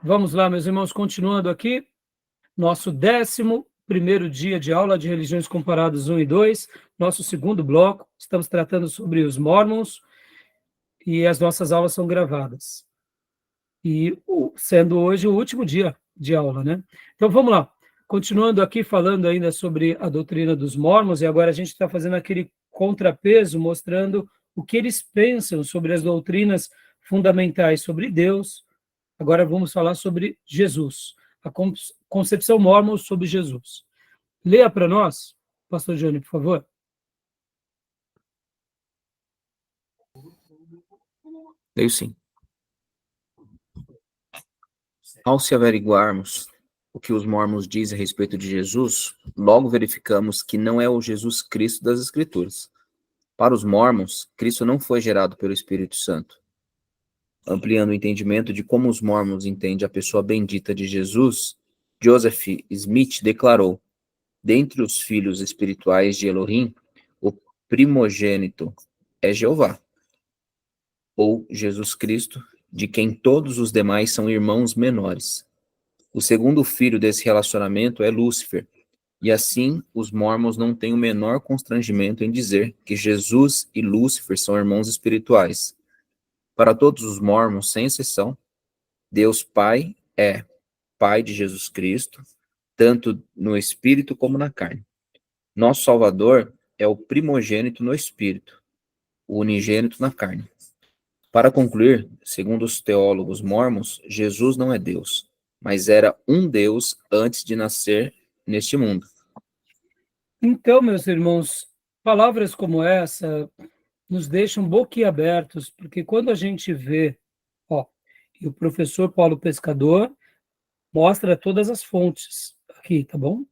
Vamos lá, meus irmãos, continuando aqui, nosso 11º dia de aula de Religiões Comparadas 1 e 2, nosso segundo bloco, estamos tratando sobre os Mormons e as nossas aulas são gravadas. E sendo hoje o último dia de aula, né? Então vamos lá, continuando aqui falando ainda sobre a doutrina dos Mormons, e agora a gente está fazendo aquele contrapeso, mostrando o que eles pensam sobre as doutrinas fundamentais sobre Deus. Agora vamos falar sobre Jesus, a concepção mórmon sobre Jesus. Leia para nós, pastor Johnny, por favor. Leio sim. Ao se averiguarmos o que os mormons dizem a respeito de Jesus, logo verificamos que não é o Jesus Cristo das Escrituras. Para os mormons, Cristo não foi gerado pelo Espírito Santo. Ampliando o entendimento de como os mormons entendem a pessoa bendita de Jesus, Joseph Smith declarou: dentre os filhos espirituais de Elohim, o primogênito é Jeová, ou Jesus Cristo, de quem todos os demais são irmãos menores. O segundo filho desse relacionamento é Lúcifer, e assim os mormons não têm o menor constrangimento em dizer que Jesus e Lúcifer são irmãos espirituais. Para todos os mormons, sem exceção, Deus Pai é Pai de Jesus Cristo, tanto no espírito como na carne. Nosso Salvador é o primogênito no espírito, o unigênito na carne. Para concluir, segundo os teólogos mormons, Jesus não é Deus, mas era um Deus antes de nascer neste mundo. Então, meus irmãos, palavras como essa nos deixam boquiabertos, porque quando a gente vê, e o professor Paulo Pescador mostra todas as fontes aqui, tá bom?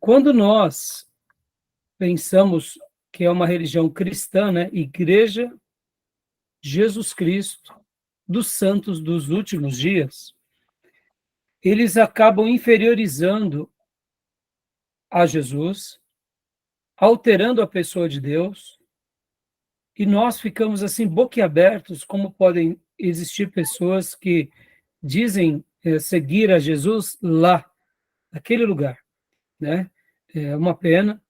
Quando nós pensamos que é uma religião cristã, né? Igreja Jesus Cristo dos santos dos últimos dias, eles acabam inferiorizando a Jesus, alterando a pessoa de Deus, e nós ficamos assim boquiabertos como podem existir pessoas que dizem seguir a Jesus lá, naquele lugar, né? É uma pena,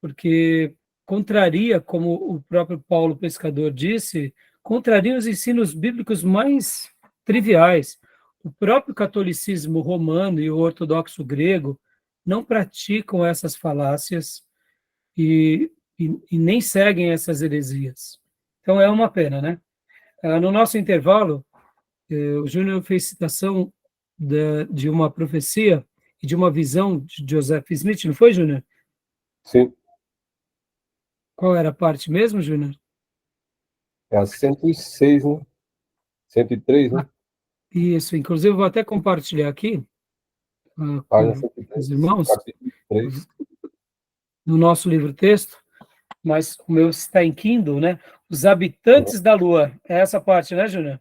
porque contraria, como o próprio Paulo Pescador disse, contraria os ensinos bíblicos mais triviais. O próprio catolicismo romano e o ortodoxo grego não praticam essas falácias e nem seguem essas heresias. Então é uma pena, né? No nosso intervalo, o Júnior fez citação de uma profecia e de uma visão de Joseph Smith, não foi, Júnior? Sim. Qual era a parte mesmo, Júnior? É a 106, né? 103, né? Isso, inclusive eu vou até compartilhar aqui Página com 103, os irmãos, capítulo 3. no nosso livro-texto, mas o meu está em Kindle, né? Os habitantes da Lua. É essa parte, né, Júnior?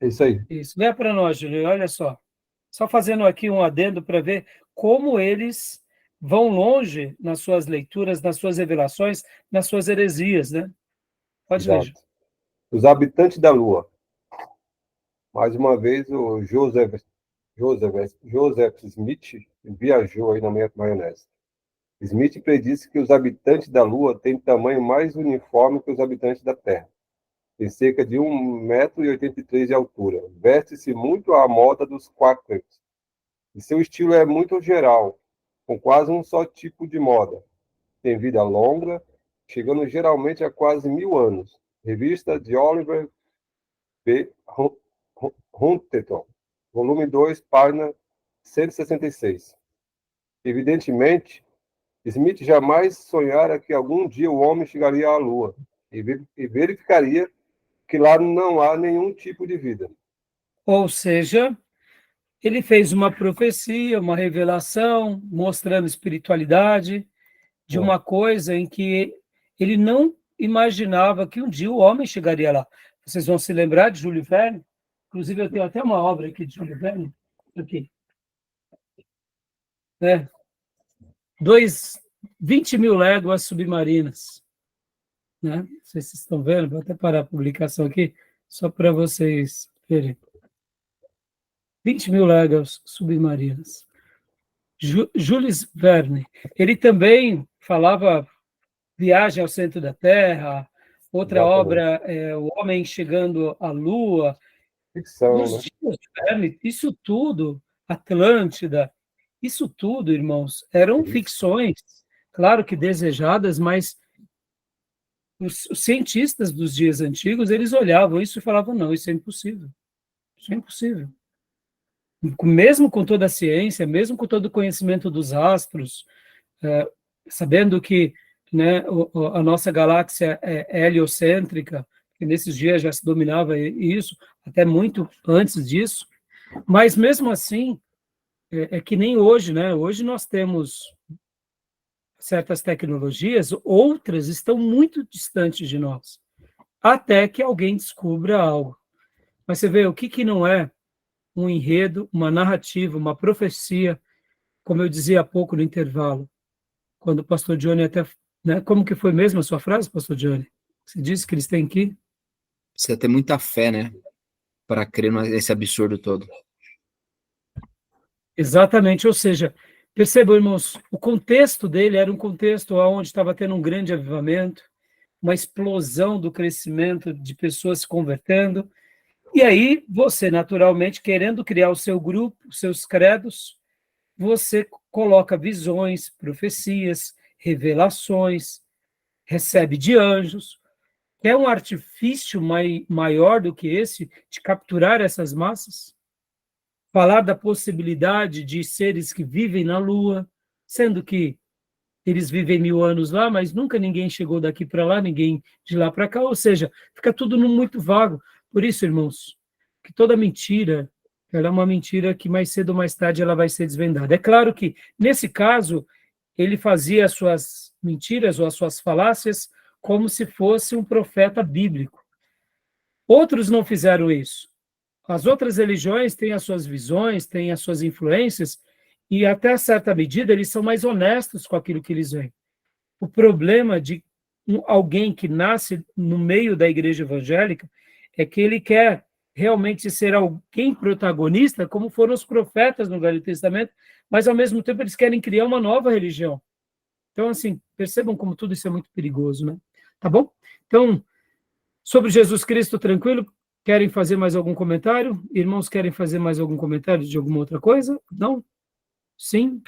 Isso aí. Isso. Lê para nós, Júnior, olha só. Só fazendo aqui um adendo para ver como eles vão longe nas suas leituras, nas suas revelações, nas suas heresias, né? Pode ler, Júnior. Os habitantes da Lua. Mais uma vez, o Joseph Smith viajou aí na maionese. Smith predisse que os habitantes da Lua têm tamanho mais uniforme que os habitantes da Terra. Tem cerca de 1,83 m de altura. Veste-se muito à moda dos Quakers. E seu estilo é muito geral, com quase um só tipo de moda. Tem vida longa, chegando geralmente a quase 1000 anos. Revista de Oliver B. Huntington, volume 2, página 166. Evidentemente, Smith jamais sonhara que algum dia o homem chegaria à Lua e verificaria que lá não há nenhum tipo de vida. Ou seja, ele fez uma profecia, uma revelação, mostrando espiritualidade de uma coisa em que ele não imaginava que um dia o homem chegaria lá. Vocês vão se lembrar de Júlio Verne? Inclusive, eu tenho até uma obra aqui de Júlio Verne. Aqui. 20 mil léguas submarinas. Né? Não sei se vocês estão vendo, vou até parar a publicação aqui, só para vocês verem. 20 mil léguas submarinas. Jules Verne, ele também falava Viagem ao Centro da Terra, outra Exatamente. obra é O Homem Chegando à Lua. Ficção, Nos né? dias de Verne, isso tudo, Atlântida, isso tudo, irmãos, eram ficções, claro que desejadas, mas os cientistas dos dias antigos, eles olhavam isso e falavam, não, isso é impossível. Isso é impossível. Mesmo com toda a ciência, mesmo com todo o conhecimento dos astros, sabendo que, né, a nossa galáxia é heliocêntrica, que nesses dias já se dominava isso, até muito antes disso, mas mesmo assim, é que nem hoje, né? Hoje nós temos certas tecnologias, outras estão muito distantes de nós, até que alguém descubra algo. Mas você vê, o que não é um enredo, uma narrativa, uma profecia, como eu dizia há pouco no intervalo, quando o pastor Johnny até, né, como que foi mesmo a sua frase, pastor Johnny? Você disse que eles têm que... Precisa ter muita fé, né? Para crer nesse absurdo todo. Exatamente, ou seja, percebam, irmãos, o contexto dele era um contexto onde estava tendo um grande avivamento, uma explosão do crescimento de pessoas se convertendo, e aí você, naturalmente, querendo criar o seu grupo, os seus credos, você coloca visões, profecias, revelações, recebe de anjos. Quer um artifício maior do que esse de capturar essas massas? Falar da possibilidade de seres que vivem na Lua, sendo que eles vivem 1000 anos lá, mas nunca ninguém chegou daqui para lá, ninguém de lá para cá, ou seja, fica tudo muito vago. Por isso, irmãos, que toda mentira, ela é uma mentira que mais cedo ou mais tarde ela vai ser desvendada. É claro que, nesse caso, ele fazia as suas mentiras ou as suas falácias como se fosse um profeta bíblico. Outros não fizeram isso. As outras religiões têm as suas visões, têm as suas influências, e até certa medida eles são mais honestos com aquilo que eles veem. O problema de alguém que nasce no meio da igreja evangélica é que ele quer realmente ser alguém protagonista, como foram os profetas no Velho Testamento, mas ao mesmo tempo eles querem criar uma nova religião. Então, assim, percebam como tudo isso é muito perigoso, né? Tá bom? Então, sobre Jesus Cristo, tranquilo? Querem fazer mais algum comentário? Irmãos, querem fazer mais algum comentário de alguma outra coisa? Não? Sim?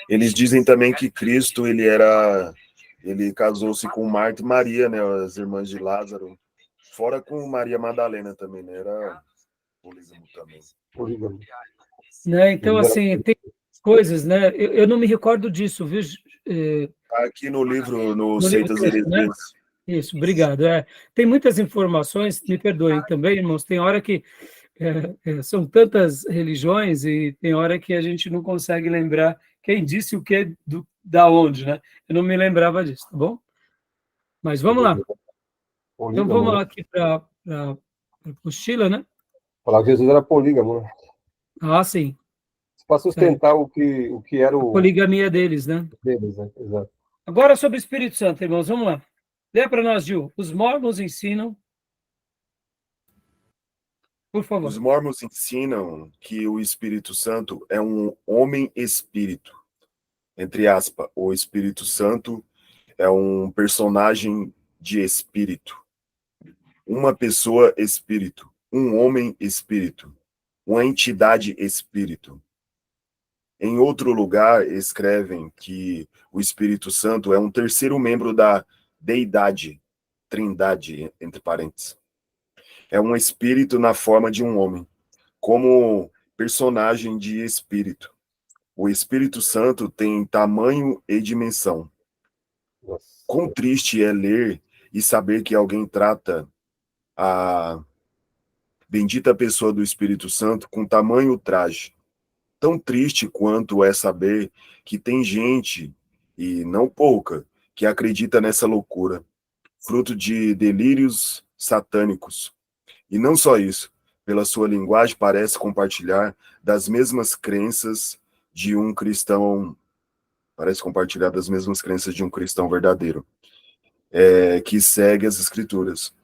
Eles dizem também que Cristo, ele casou-se com Marta e Maria, né, as irmãs de Lázaro, fora com Maria Madalena também, né, era polígamo também. Polígamo. Né? Então, assim, tem coisas, né? Eu não me recordo disso, viu? Aqui no livro, no No Seitas livro texto, né? Heresias. Isso, obrigado. Tem muitas informações, me perdoem também, irmãos, tem hora que são tantas religiões e tem hora que a gente não consegue lembrar quem disse o que da onde, né? Eu não me lembrava disso, tá bom? Mas vamos lá. Então vamos lá aqui para a apostila, né? Falar que Jesus era polígamo, né? Ah, sim. Para sustentar o que era A o poligamia deles, né? deles, né? Exato. Agora sobre o Espírito Santo, irmãos, vamos lá. Lê para nós, Gil. Os mormons ensinam. Por favor. Os mormons ensinam que o Espírito Santo é um homem-espírito. Entre aspas, o Espírito Santo é um personagem de espírito. Uma pessoa espírito. Um homem espírito. Uma entidade espírito. Em outro lugar, escrevem que o Espírito Santo é um terceiro membro da deidade, trindade, entre parênteses. É um espírito na forma de um homem, como personagem de espírito. O Espírito Santo tem tamanho e dimensão. Nossa. Quão triste é ler e saber que alguém trata a bendita pessoa do Espírito Santo com tamanho traje. Tão triste quanto é saber que tem gente, e não pouca, que acredita nessa loucura, fruto de delírios satânicos. E não só isso, pela sua linguagem parece compartilhar das mesmas crenças de um cristão, verdadeiro, que segue as Escrituras.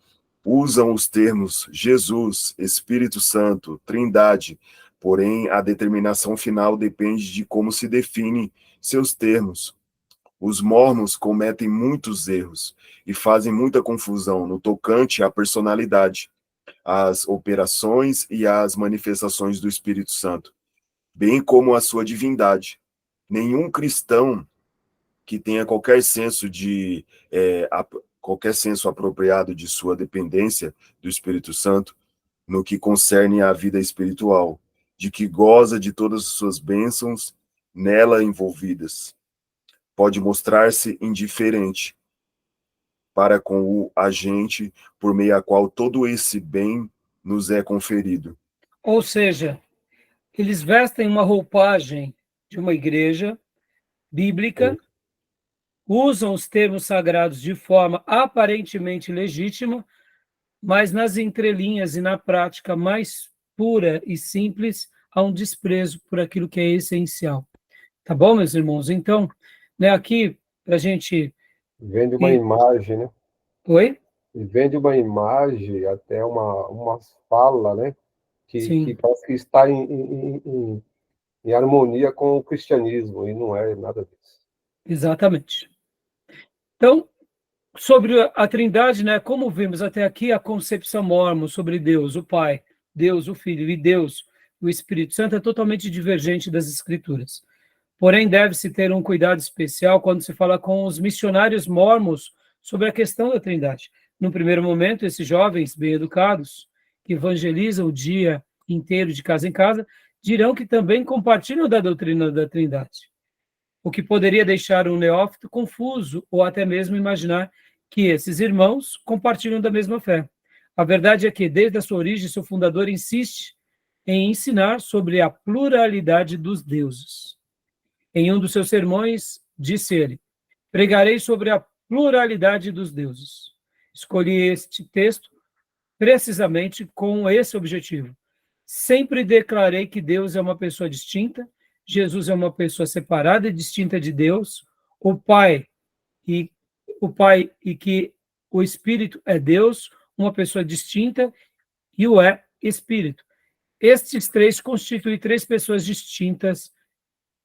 Usam os termos Jesus, Espírito Santo, Trindade, Porém, a determinação final depende de como se definem seus termos. Os mormons cometem muitos erros e fazem muita confusão no tocante à personalidade, às operações e às manifestações do Espírito Santo, bem como a sua divindade. Nenhum cristão que tenha qualquer senso apropriado de sua dependência do Espírito Santo no que concerne à vida espiritual, de que goza de todas as suas bênçãos nela envolvidas, pode mostrar-se indiferente para com o agente por meio a qual todo esse bem nos é conferido. Ou seja, eles vestem uma roupagem de uma igreja bíblica, usam os termos sagrados de forma aparentemente legítima, mas nas entrelinhas e na prática mais pura e simples, há um desprezo por aquilo que é essencial. Tá bom, meus irmãos? Então, né, aqui, para a gente... Vende uma imagem, né? Oi? E vende uma imagem, até uma fala, né? Sim. Que parece que está em harmonia com o cristianismo, e não é nada disso. Exatamente. Então, sobre a Trindade, né, como vimos até aqui, a concepção mórmon sobre Deus, o Pai, Deus, o Filho e Deus, o Espírito Santo, é totalmente divergente das Escrituras. Porém, deve-se ter um cuidado especial quando se fala com os missionários mórmons sobre a questão da Trindade. No primeiro momento, esses jovens bem educados, que evangelizam o dia inteiro de casa em casa, dirão que também compartilham da doutrina da Trindade, o que poderia deixar um neófito confuso ou até mesmo imaginar que esses irmãos compartilham da mesma fé. A verdade é que, desde a sua origem, seu fundador insiste em ensinar sobre a pluralidade dos deuses. Em um dos seus sermões, disse ele: pregarei sobre a pluralidade dos deuses. Escolhi este texto precisamente com esse objetivo. Sempre declarei que Deus é uma pessoa distinta, Jesus é uma pessoa separada e distinta de Deus, o Pai e que o Espírito é Deus, uma pessoa distinta, e o é Espírito. Estes três constituem três pessoas distintas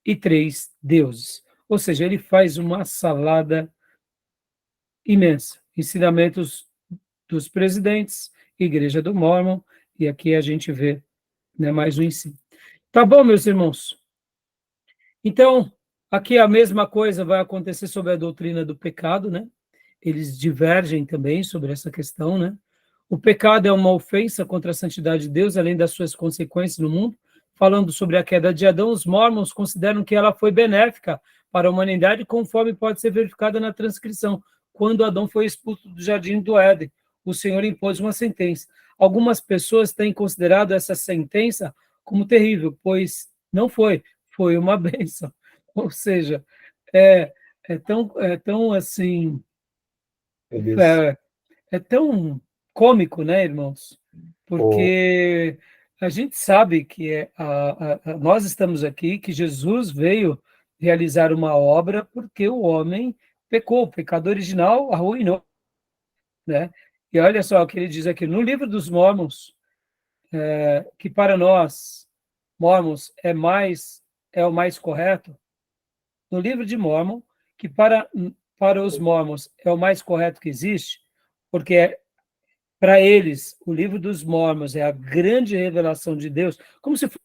e três deuses. Ou seja, ele faz uma salada imensa. Ensinamentos dos presidentes, Igreja do Mórmon, e aqui a gente vê, né, mais um ensino. Tá bom, meus irmãos? Então, aqui a mesma coisa vai acontecer sobre a doutrina do pecado, né? Eles divergem também sobre essa questão, né? O pecado é uma ofensa contra a santidade de Deus, além das suas consequências no mundo. Falando sobre a queda de Adão, os mormons consideram que ela foi benéfica para a humanidade, conforme pode ser verificada na transcrição. Quando Adão foi expulso do jardim do Éden, o Senhor impôs uma sentença. Algumas pessoas têm considerado essa sentença como terrível, pois não foi uma bênção. Ou seja, é tão assim, é tão cômico, né, irmãos? Porque a gente sabe que nós estamos aqui, que Jesus veio realizar uma obra porque o homem pecou, o pecado original arruinou, né? E olha só o que ele diz aqui, no livro dos Mormons, que para nós, Mormons, é o mais correto, no livro de Mormon, que para os Mormons é o mais correto que existe, porque para eles, o livro dos Mormons é a grande revelação de Deus, como se fosse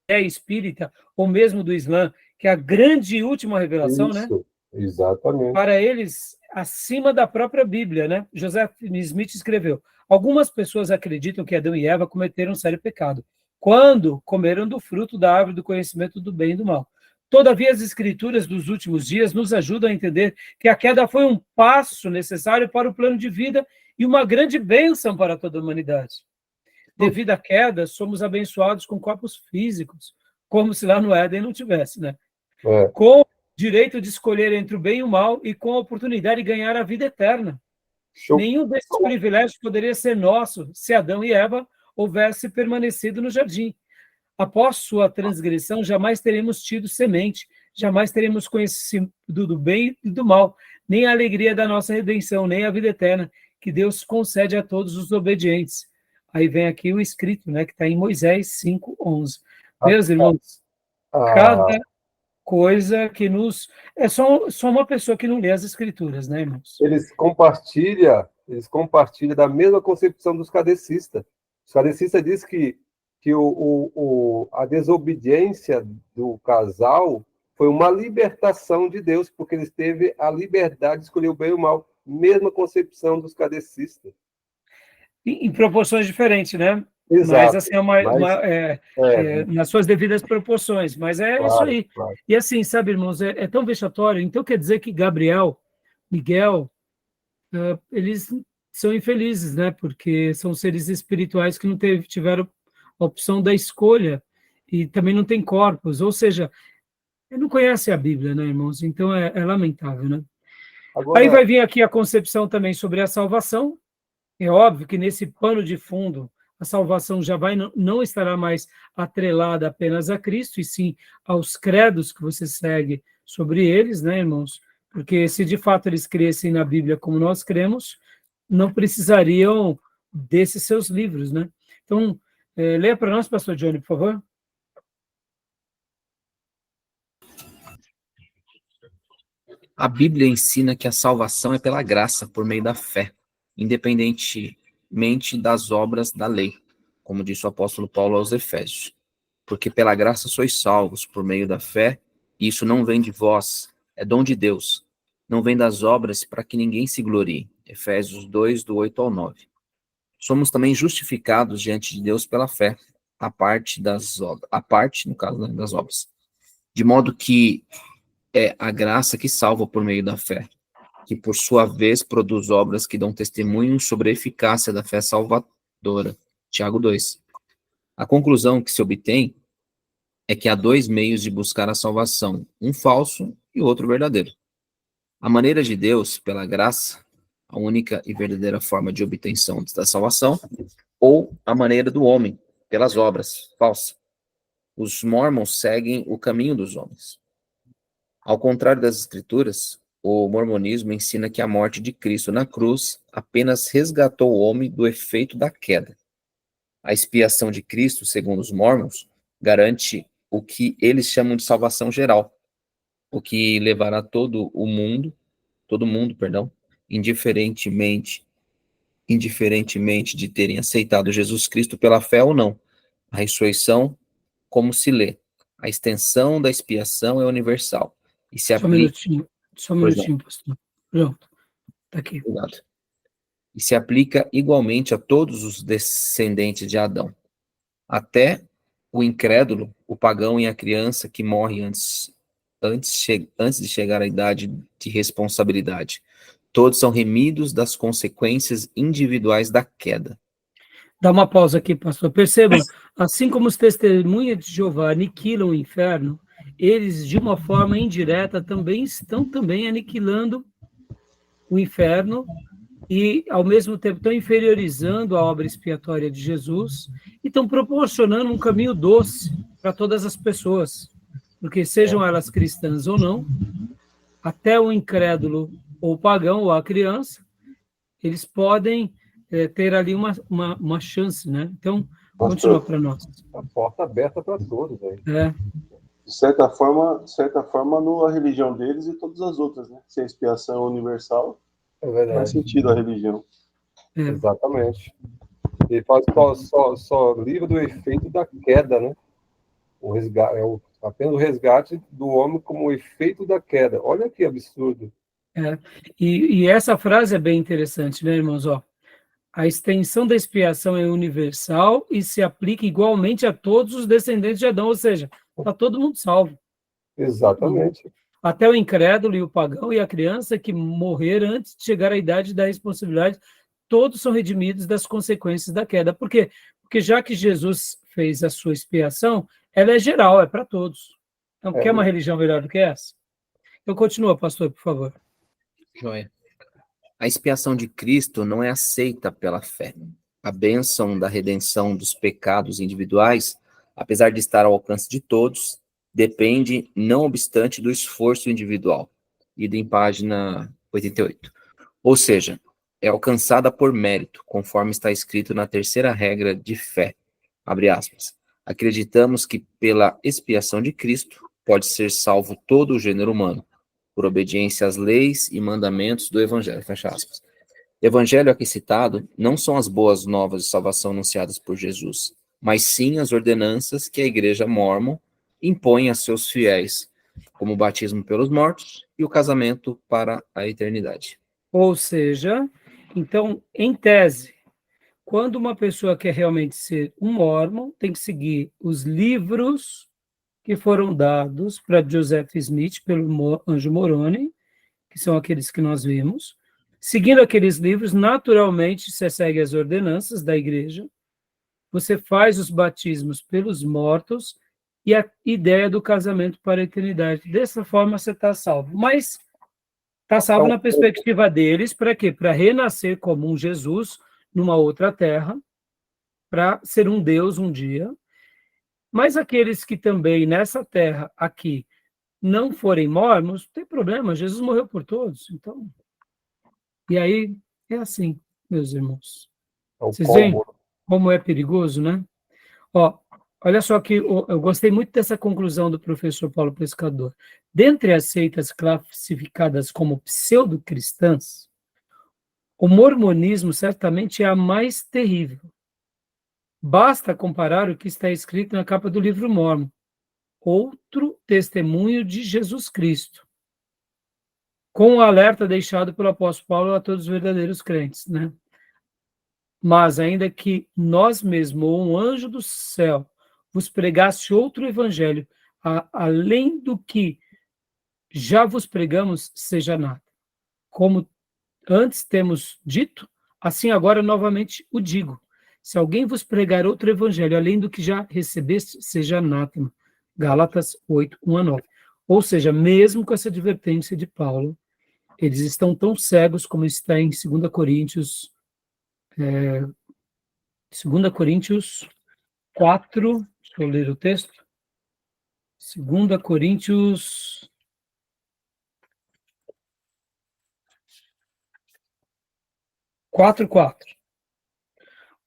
a espírita, ou mesmo do Islã, que é a grande e última revelação, Isso, né? Exatamente. Para eles, acima da própria Bíblia, né? Joseph Smith escreveu: algumas pessoas acreditam que Adão e Eva cometeram um sério pecado quando comeram do fruto da árvore do conhecimento do bem e do mal. Todavia, as escrituras dos últimos dias nos ajudam a entender que a queda foi um passo necessário para o plano de vida e uma grande bênção para toda a humanidade. Devido à queda, somos abençoados com corpos físicos, como se lá no Éden não tivesse, né? Com o direito de escolher entre o bem e o mal e com a oportunidade de ganhar a vida eterna. Nenhum desses privilégios poderia ser nosso se Adão e Eva houvessem permanecido no jardim. Após sua transgressão, jamais teremos tido semente, jamais teremos conhecido do bem e do mal, nem a alegria da nossa redenção, nem a vida eterna, que Deus concede a todos os obedientes. Aí vem aqui o escrito, né, que está em Moisés 5:11. Meus irmãos, Ah, cada coisa que nos... É só uma pessoa que não lê as escrituras, né, irmãos? eles compartilham da mesma concepção dos kardecistas. Os kardecistas dizem que a desobediência do casal foi uma libertação de Deus, porque eles teve a liberdade de escolher o bem e o mal. Mesma concepção dos kardecistas. Em proporções diferentes, né? Mas, Exato. assim, Mas, nas suas devidas proporções. Mas é isso claro, aí. claro. E assim, sabe, irmãos, é tão vexatório. Então quer dizer que Gabriel, Miguel, eles são infelizes, né? Porque são seres espirituais que não tiveram a opção da escolha e também não têm corpos. Ou seja, não conhecem a Bíblia, né, irmãos? Então é lamentável, né? Aí Agora, vai vir aqui a concepção também sobre a salvação. É óbvio que nesse pano de fundo, a salvação já não estará mais atrelada apenas a Cristo, e sim aos credos que você segue sobre eles, né, irmãos? Porque se de fato eles crescem na Bíblia como nós cremos, não precisariam desses seus livros, né? Então, leia para nós, pastor Johnny, por favor. A Bíblia ensina que a salvação é pela graça, por meio da fé, independentemente das obras da lei, como disse o apóstolo Paulo aos Efésios. Porque pela graça sois salvos, por meio da fé, e isso não vem de vós, é dom de Deus. Não vem das obras para que ninguém se glorie. Efésios 2, do 8 ao 9. Somos também justificados diante de Deus pela fé, a parte, no caso, né, das obras. De modo que é a graça que salva por meio da fé, que por sua vez produz obras que dão testemunho sobre a eficácia da fé salvadora. Tiago 2. A conclusão que se obtém é que há dois meios de buscar a salvação, um falso e outro verdadeiro. A maneira de Deus, pela graça, a única e verdadeira forma de obtenção da salvação, ou a maneira do homem, pelas obras, falsa. Os mormons seguem o caminho dos homens. Ao contrário das Escrituras, o mormonismo ensina que a morte de Cristo na cruz apenas resgatou o homem do efeito da queda. A expiação de Cristo, segundo os mormons, garante o que eles chamam de salvação geral, o que levará todo mundo, indiferentemente de terem aceitado Jesus Cristo pela fé ou não. A ressurreição, como se lê, a extensão da expiação é universal e se aplica, Só um por exemplo, minutinho, pastor. Pronto, está aqui. e se aplica igualmente a todos os descendentes de Adão, até o incrédulo, o pagão e a criança que morre antes de chegar à idade de responsabilidade. Todos são remidos das consequências individuais da queda. Dá uma pausa aqui, pastor. Perceba, assim como os testemunhas de Jeová aniquilam o inferno, eles, de uma forma indireta, também estão aniquilando o inferno e, ao mesmo tempo, estão inferiorizando a obra expiatória de Jesus e estão proporcionando um caminho doce para todas as pessoas, porque sejam elas cristãs ou não, até o incrédulo ou o pagão ou a criança, eles podem ter ali uma chance, né? Então, continua para nós. a porta aberta para todos. Aí. De certa forma, a religião deles e todas as outras, né? Se a expiação é universal, É verdade. faz sentido a religião. Exatamente. Ele fala só livre do efeito da queda, né? O resgate, apenas o resgate do homem como o efeito da queda. Olha que absurdo. E essa frase é bem interessante, né, irmãos? Ó, a extensão da expiação é universal e se aplica igualmente a todos os descendentes de Adão, ou seja, está todo mundo salvo. Exatamente. Até o incrédulo e o pagão e a criança que morrer antes de chegar à idade da responsabilidade, todos são redimidos das consequências da queda. Por quê? Porque já que Jesus fez a sua expiação, ela é geral, é para todos. Então, quer uma religião melhor do que essa? Então, continua, pastor, por favor. Joia. A expiação de Cristo não é aceita pela fé. A bênção da redenção dos pecados individuais, apesar de estar ao alcance de todos, depende, não obstante, do esforço individual. Ido em página 88. Ou seja, é alcançada por mérito, conforme está escrito na terceira regra de fé. Abre aspas. Acreditamos que pela expiação de Cristo pode ser salvo todo o gênero humano, por obediência às leis e mandamentos do Evangelho. Fecha aspas. Evangelho aqui citado não são as boas novas de salvação anunciadas por Jesus, mas sim as ordenanças que a Igreja Mórmon impõe a seus fiéis, como o batismo pelos mortos e o casamento para a eternidade. Ou seja, então, em tese, quando uma pessoa quer realmente ser um mórmon, tem que seguir os livros que foram dados para Joseph Smith pelo Anjo Moroni, que são aqueles que nós vimos. Seguindo aqueles livros, naturalmente, você segue as ordenanças da igreja, você faz os batismos pelos mortos e a ideia do casamento para a eternidade. Dessa forma, você está salvo. Mas está salvo na perspectiva deles, para quê? Para renascer como um Jesus numa outra terra, para ser um Deus um dia. Mas aqueles que também nessa terra aqui não forem mormons, não tem problema, Jesus morreu por todos. Então, e aí é assim, meus irmãos. Vocês veem como é perigoso, né? Ó, olha só que eu gostei muito dessa conclusão do professor Paulo Pescador. Dentre as seitas classificadas como pseudo-cristãs, o mormonismo certamente é a mais terrível. Basta comparar o que está escrito na capa do livro Mórmon, outro testemunho de Jesus Cristo, com o alerta deixado pelo apóstolo Paulo a todos os verdadeiros crentes, né? Mas ainda que nós mesmos, ou um anjo do céu, vos pregasse outro evangelho, além do que já vos pregamos, seja nada. Como antes temos dito, assim agora novamente o digo. Se alguém vos pregar outro evangelho, além do que já recebeste, seja anátema. Gálatas 8, 1 a 9. Ou seja, mesmo com essa advertência de Paulo, eles estão tão cegos como está em 2 Coríntios 4, deixa eu ler o texto. 2 Coríntios 4:4.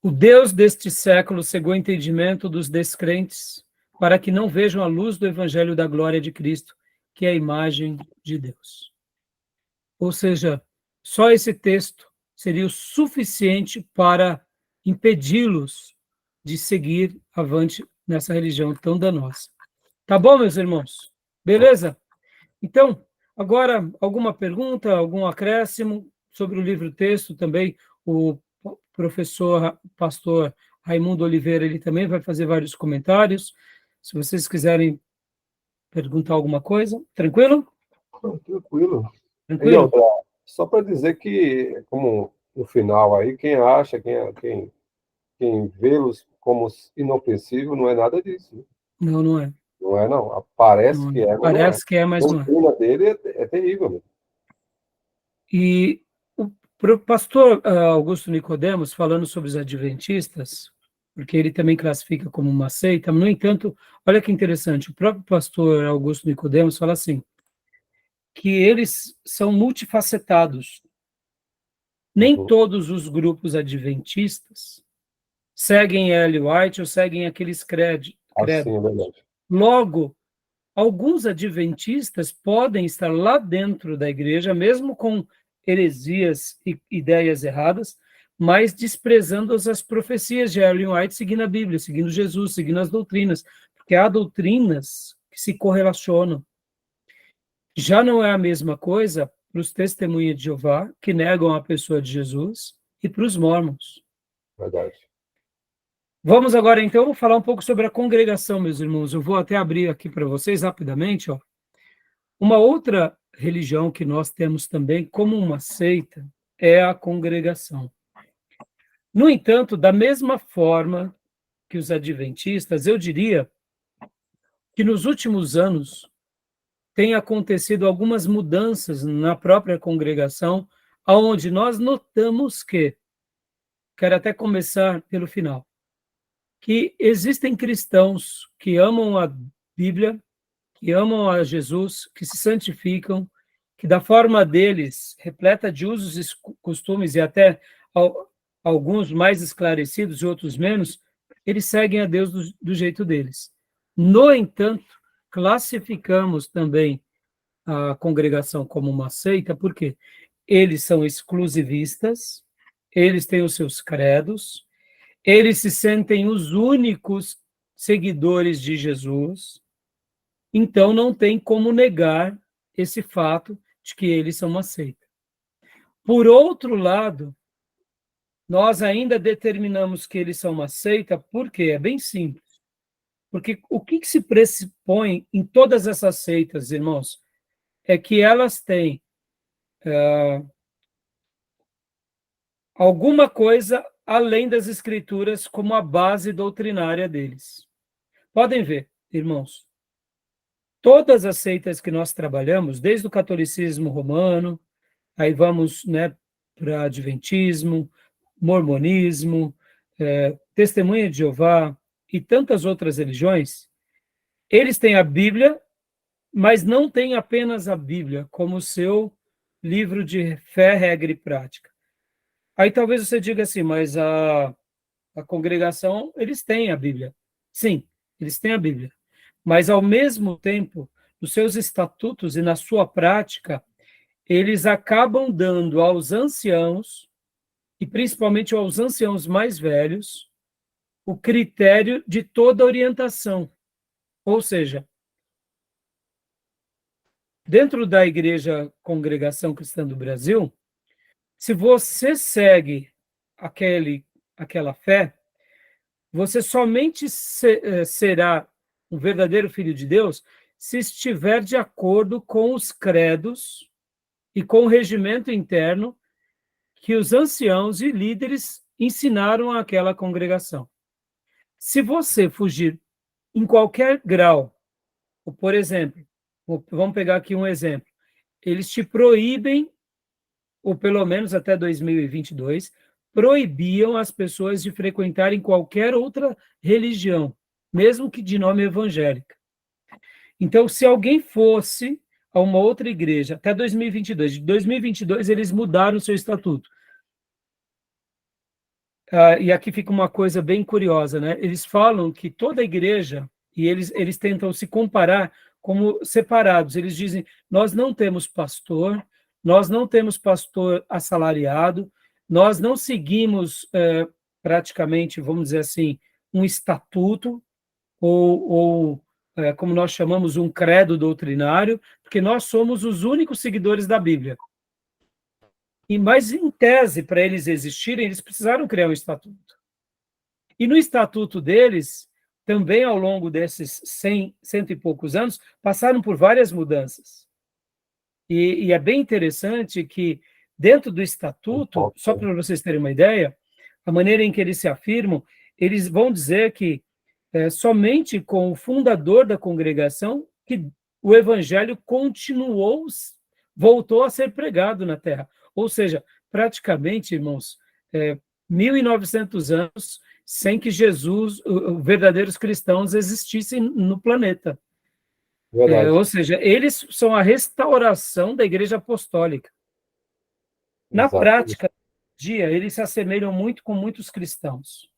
O Deus deste século cegou o entendimento dos descrentes para que não vejam a luz do evangelho da glória de Cristo, que é a imagem de Deus. Ou seja, só esse texto seria o suficiente para impedi-los de seguir avante nessa religião tão danosa. Tá bom, meus irmãos? Beleza? Então, agora, alguma pergunta, algum acréscimo sobre o livro-texto também? O professor, pastor Raimundo Oliveira, ele também vai fazer vários comentários. Se vocês quiserem perguntar alguma coisa, tranquilo? Tranquilo. Tranquilo? E outra, só para dizer que, como no final aí, quem acha, quem vê-los como inofensivo, não é nada disso. Né? Não, não é. Não é, não. Parece Não, que é, mas parece não é. que é, mas A não é. doutrina dele é terrível. Mesmo. E o pastor Augusto Nicodemos, falando sobre os adventistas, porque ele também classifica como uma seita, no entanto, olha que interessante, o próprio pastor Augusto Nicodemos fala assim, que eles são multifacetados. Nem todos os grupos adventistas seguem Ellen White ou seguem aqueles credos. Assim, é verdade. Logo, alguns adventistas podem estar lá dentro da igreja, mesmo com heresias e ideias erradas, mas desprezando as profecias de Ellen White, seguindo a Bíblia, seguindo Jesus, seguindo as doutrinas, porque há doutrinas que se correlacionam. Já não é a mesma coisa para os testemunhas de Jeová, que negam a pessoa de Jesus, e para os mórmons. Verdade. Vamos agora, então, falar um pouco sobre a congregação, meus irmãos. Eu vou até abrir aqui para vocês rapidamente. Ó. Uma outra religião que nós temos também como uma seita é a congregação. No entanto, da mesma forma que os adventistas, eu diria que nos últimos anos tem acontecido algumas mudanças na própria congregação, onde nós notamos que, quero até começar pelo final, que existem cristãos que amam a Bíblia, que amam a Jesus, que se santificam, que da forma deles, repleta de usos e costumes, e até alguns mais esclarecidos e outros menos, eles seguem a Deus do jeito deles. No entanto, classificamos também a congregação como uma seita, porque eles são exclusivistas, eles têm os seus credos, eles se sentem os únicos seguidores de Jesus, então não tem como negar esse fato de que eles são uma seita. Por outro lado, nós ainda determinamos que eles são uma seita, porque é bem simples. Porque o que se pressupõe em todas essas seitas, irmãos, é que elas têm alguma coisa além das escrituras como a base doutrinária deles. Podem ver, irmãos, todas as seitas que nós trabalhamos, desde o catolicismo romano, aí vamos, né, para adventismo, mormonismo, testemunha de Jeová e tantas outras religiões, eles têm a Bíblia, mas não têm apenas a Bíblia como seu livro de fé, regra e prática. Aí talvez você diga assim, mas a congregação, eles têm a Bíblia. Sim, eles têm a Bíblia. Mas, ao mesmo tempo, nos seus estatutos e na sua prática, eles acabam dando aos anciãos, e principalmente aos anciãos mais velhos, o critério de toda orientação. Ou seja, dentro da Igreja Congregação Cristã do Brasil, se você segue aquela fé, você somente será um verdadeiro filho de Deus se estiver de acordo com os credos e com o regimento interno que os anciãos e líderes ensinaram àquela congregação. Se você fugir em qualquer grau, ou, por exemplo, vamos pegar aqui um exemplo, eles te proíbem, ou pelo menos até 2022, proibiam as pessoas de frequentarem qualquer outra religião, mesmo que de nome evangélica. Então, se alguém fosse a uma outra igreja, até 2022, de 2022 eles mudaram o seu estatuto. E aqui fica uma coisa bem curiosa, né? Eles falam que toda igreja, e eles tentam se comparar como separados. Eles dizem, nós não temos pastor assalariado, nós não seguimos praticamente, vamos dizer assim, um estatuto, ou como nós chamamos, um credo doutrinário, porque nós somos os únicos seguidores da Bíblia. Mas, em tese, para eles existirem, eles precisaram criar um estatuto. E no estatuto deles, também ao longo desses 100 e poucos anos, passaram por várias mudanças. E é bem interessante que, dentro do estatuto, só para vocês terem uma ideia, a maneira em que eles se afirmam, eles vão dizer que somente com o fundador da congregação que o evangelho voltou a ser pregado na terra. Ou seja, praticamente, irmãos, 1.900 anos sem que Jesus, verdadeiros cristãos, existissem no planeta. Ou seja, eles são a restauração da Igreja Apostólica. Na prática, dia, eles se assemelham muito com muitos cristãos.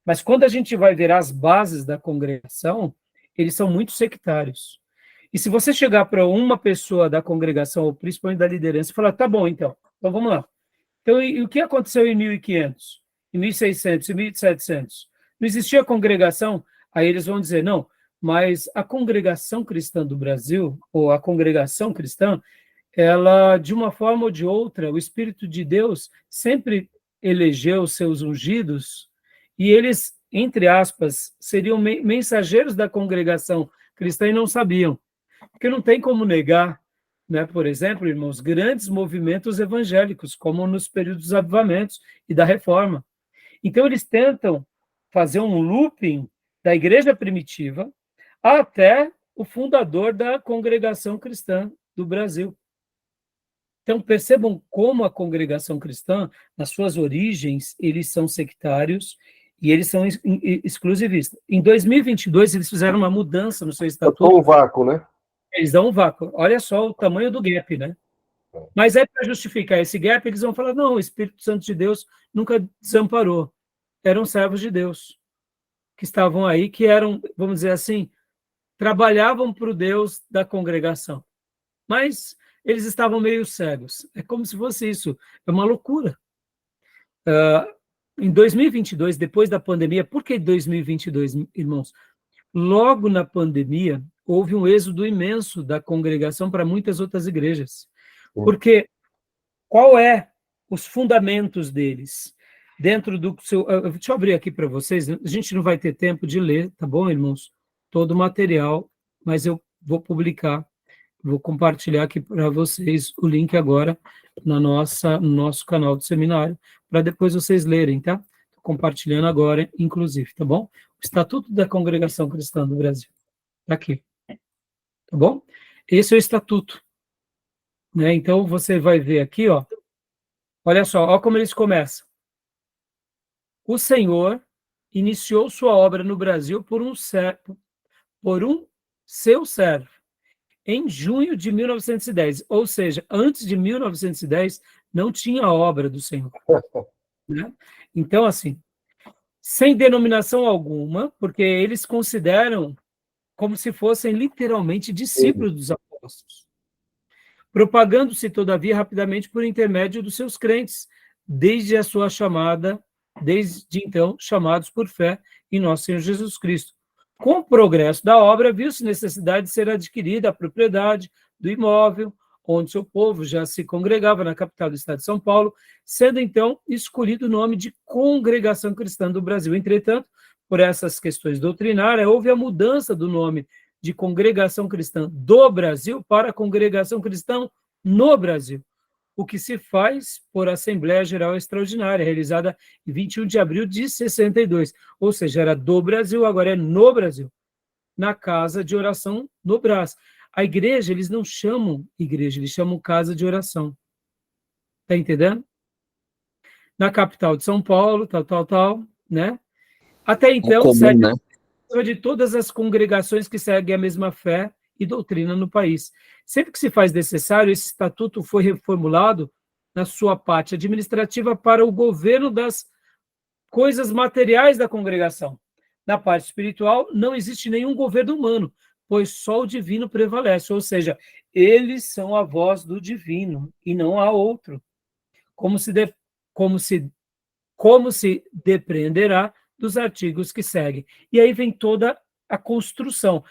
Mas quando a gente vai ver as bases da congregação, eles são muito sectários. E se você chegar para uma pessoa da congregação, ou principalmente da liderança, e falar, tá bom, então vamos lá. Então, e o que aconteceu em 1500, em 1600, em 1700? Não existia congregação? Aí eles vão dizer, não, mas a congregação cristã do Brasil, ou a congregação cristã, ela, de uma forma ou de outra, o Espírito de Deus sempre elegeu seus ungidos, e eles, entre aspas, seriam mensageiros da congregação cristã e não sabiam. Porque não tem como negar, né, por exemplo, irmãos, grandes movimentos evangélicos, como nos períodos dos avivamentos e da Reforma. Então, eles tentam fazer um looping da igreja primitiva até o fundador da congregação cristã do Brasil. Então, percebam como a congregação cristã, nas suas origens, eles são sectários e eles são exclusivistas. Em 2022, eles fizeram uma mudança no seu estatuto. Um vácuo, né? Eles dão um vácuo. Olha só o tamanho do gap, né? Mas aí, para justificar esse gap, eles vão falar, não, o Espírito Santo de Deus nunca desamparou. Eram servos de Deus. que estavam aí, que eram, vamos dizer assim, trabalhavam para o Deus da congregação. Mas eles estavam meio cegos. É como se fosse isso. É uma loucura. Em 2022, depois da pandemia, por que 2022, irmãos? Logo na pandemia, houve um êxodo imenso da congregação para muitas outras igrejas. Porque qual é os fundamentos deles? Dentro do seu... Deixa eu abrir aqui para vocês. A gente não vai ter tempo de ler, tá bom, irmãos? Todo o material, mas eu vou publicar, vou compartilhar aqui para vocês o link agora no nosso canal do seminário, para depois vocês lerem, tá? Estou compartilhando agora, inclusive, tá bom? O Estatuto da Congregação Cristã do Brasil. Está aqui. Tá bom? Esse é o Estatuto. Né? Então, você vai ver aqui, ó. Olha só, ó como eles começam. O Senhor iniciou sua obra no Brasil por um seu servo, em junho de 1910. Ou seja, antes de 1910, não tinha obra do Senhor. Né? Então, assim, sem denominação alguma, porque eles consideram como se fossem literalmente discípulos dos apóstolos, propagando-se, todavia, rapidamente por intermédio dos seus crentes, desde então, chamados por fé em nosso Senhor Jesus Cristo. Com o progresso da obra, viu-se necessidade de ser adquirida a propriedade do imóvel, onde seu povo já se congregava na capital do estado de São Paulo, sendo então escolhido o nome de Congregação Cristã do Brasil. Entretanto, por essas questões doutrinárias, houve a mudança do nome de Congregação Cristã do Brasil para Congregação Cristã no Brasil, o que se faz por Assembleia Geral Extraordinária, realizada em 21 de abril de 62, ou seja, era do Brasil, agora é no Brasil, na Casa de Oração no Brás. A igreja, eles não chamam igreja, eles chamam Casa de Oração. Está entendendo? Na capital de São Paulo, tal, né? Até então, comum, né? De todas as congregações que seguem a mesma fé e doutrina no país. Sempre que se faz necessário, esse estatuto foi reformulado na sua parte administrativa para o governo das coisas materiais da congregação. Na parte espiritual, não existe nenhum governo humano, pois só o divino prevalece, ou seja, eles são a voz do divino e não há outro. Como se depreenderá dos artigos que seguem. E aí vem toda a construção.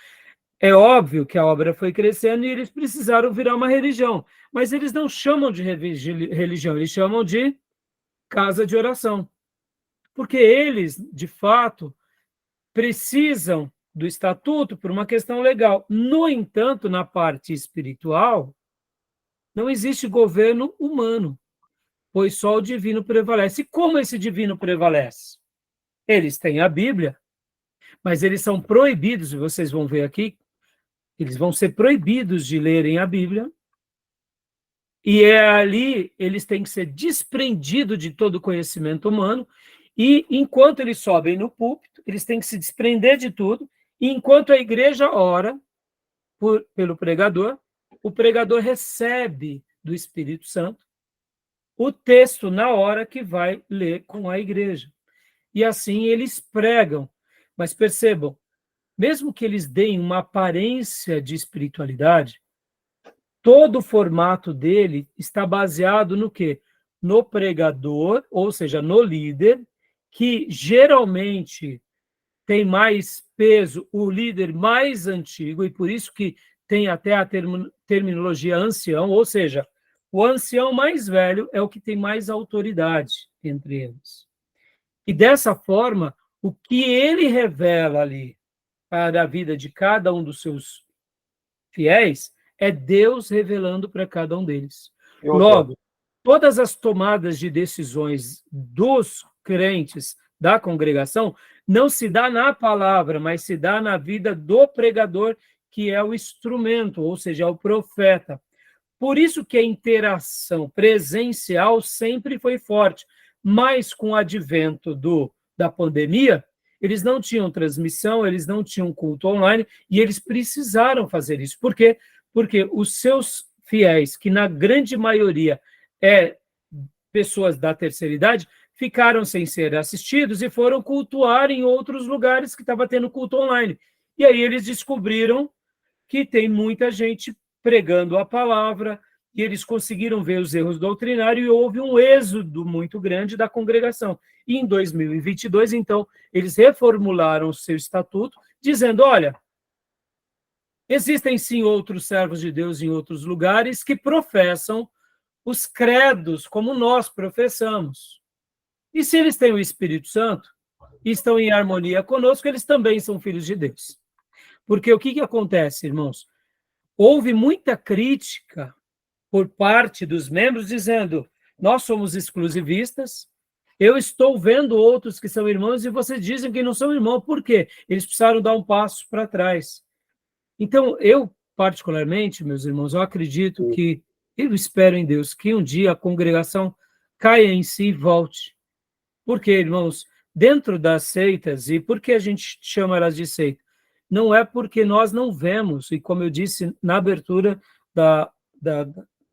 É óbvio que a obra foi crescendo e eles precisaram virar uma religião, mas eles não chamam de religião, eles chamam de casa de oração. Porque eles, de fato, precisam do estatuto por uma questão legal. No entanto, na parte espiritual, não existe governo humano, pois só o divino prevalece. E como esse divino prevalece? Eles têm a Bíblia, mas eles são proibidos, vocês vão ver aqui, eles vão ser proibidos de lerem a Bíblia, e ali eles têm que ser desprendidos de todo o conhecimento humano, e enquanto eles sobem no púlpito, eles têm que se desprender de tudo, e enquanto a igreja ora pelo pregador, o pregador recebe do Espírito Santo o texto na hora que vai ler com a igreja. E assim eles pregam. Mas percebam, mesmo que eles deem uma aparência de espiritualidade, todo o formato dele está baseado no quê? No pregador, ou seja, no líder, que geralmente tem mais peso, o líder mais antigo, e por isso que tem até a terminologia ancião, ou seja, o ancião mais velho é o que tem mais autoridade entre eles. E dessa forma, o que ele revela ali para a vida de cada um dos seus fiéis é Deus revelando para cada um deles. Logo, todas as tomadas de decisões dos crentes da congregação não se dá na palavra, mas se dá na vida do pregador, que é o instrumento, ou seja, o profeta. Por isso que a interação presencial sempre foi forte, mas com o advento da pandemia, eles não tinham transmissão, eles não tinham culto online, e eles precisaram fazer isso. Por quê? Porque os seus fiéis, que na grande maioria pessoas da terceira idade, ficaram sem ser assistidos e foram cultuar em outros lugares que estava tendo culto online. E aí eles descobriram que tem muita gente pregando a palavra, e eles conseguiram ver os erros doutrinários, e houve um êxodo muito grande da congregação. E em 2022, então, eles reformularam o seu estatuto, dizendo, olha, existem sim outros servos de Deus em outros lugares que professam os credos como nós professamos. E se eles têm o Espírito Santo e estão em harmonia conosco, eles também são filhos de Deus. Porque o que acontece, irmãos? Houve muita crítica por parte dos membros dizendo, nós somos exclusivistas, eu estou vendo outros que são irmãos e vocês dizem que não são irmãos. Por quê? Eles precisaram dar um passo para trás. Então, eu, particularmente, meus irmãos, eu acredito que, eu espero em Deus, que um dia a congregação caia em si e volte. Por quê, irmãos? Dentro das seitas, e por que a gente chama elas de seita? Não é porque nós não vemos, e como eu disse na abertura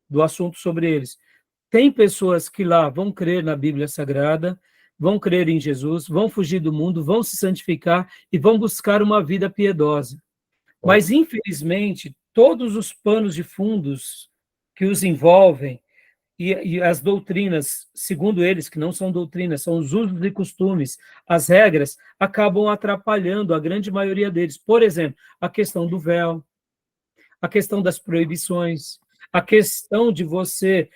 do assunto sobre eles, tem pessoas que lá vão crer na Bíblia Sagrada, vão crer em Jesus, vão fugir do mundo, vão se santificar e vão buscar uma vida piedosa. Mas, infelizmente, todos os panos de fundos que os envolvem e as doutrinas, segundo eles, que não são doutrinas, são os usos e costumes, as regras, acabam atrapalhando a grande maioria deles. Por exemplo, a questão do véu, a questão das proibições, a questão de você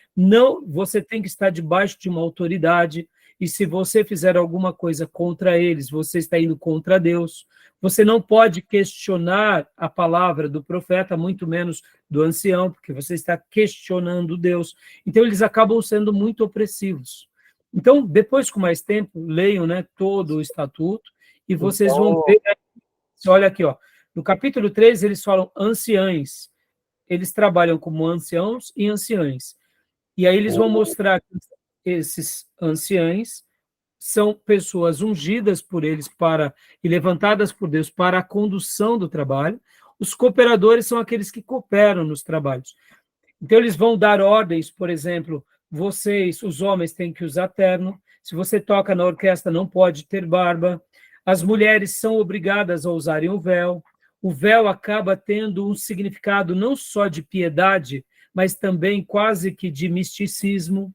tem que estar debaixo de uma autoridade, e se você fizer alguma coisa contra eles, você está indo contra Deus. Você não pode questionar a palavra do profeta, muito menos do ancião, porque você está questionando Deus. Então, eles acabam sendo muito opressivos. Então, depois, com mais tempo, leiam, né, todo o estatuto, e vocês vão ver, olha aqui, ó, no capítulo 3, eles falam anciães. Eles trabalham como anciãos e anciãs. E aí eles vão mostrar que esses anciães são pessoas ungidas por eles e levantadas por Deus para a condução do trabalho. Os cooperadores são aqueles que cooperam nos trabalhos. Então, eles vão dar ordens, por exemplo, vocês, os homens, têm que usar terno. Se você toca na orquestra, não pode ter barba. As mulheres são obrigadas a usarem o véu. O véu acaba tendo um significado não só de piedade, mas também quase que de misticismo.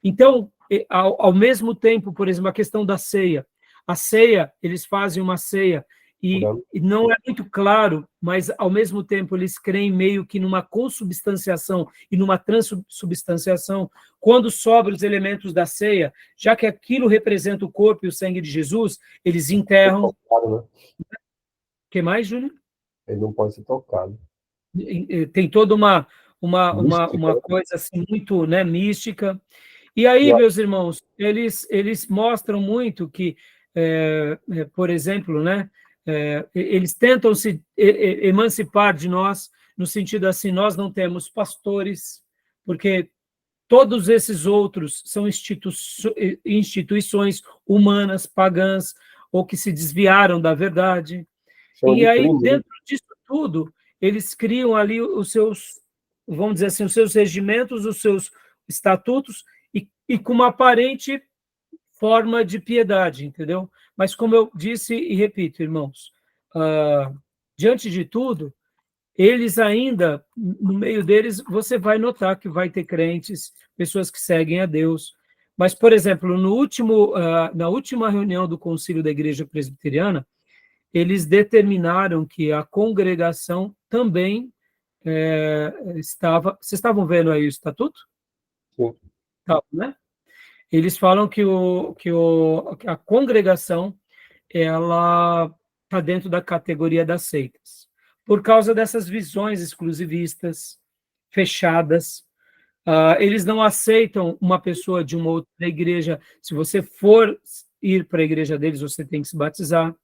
Então, ao mesmo tempo, por exemplo, a questão da ceia. A ceia, eles fazem uma ceia, e não é muito claro, mas, ao mesmo tempo, eles creem meio que numa consubstanciação e numa transubstanciação, quando sobram os elementos da ceia, já que aquilo representa o corpo e o sangue de Jesus, eles enterram. O que mais, Júlio? Ele não pode ser tocado. Tem toda uma coisa assim, muito, né, mística. E aí, meus irmãos, eles mostram muito que, por exemplo, né, eles tentam se emancipar de nós, no sentido assim, nós não temos pastores, porque todos esses outros são instituições humanas, pagãs, ou que se desviaram da verdade. E aí, dentro disso tudo, eles criam ali os seus, vamos dizer assim, os seus regimentos, os seus estatutos, e com uma aparente forma de piedade, entendeu? Mas, como eu disse e repito, irmãos, diante de tudo, eles ainda, no meio deles, você vai notar que vai ter crentes, pessoas que seguem a Deus. Mas, por exemplo, na última reunião do Concílio da Igreja Presbiteriana, eles determinaram que a congregação também estava... Vocês estavam vendo aí o estatuto? Sim. Tá, né? Eles falam que a congregação ela está dentro da categoria das seitas, por causa dessas visões exclusivistas, fechadas. Eles não aceitam uma pessoa de uma outra igreja. Se você for ir para a igreja deles, você tem que se batizar.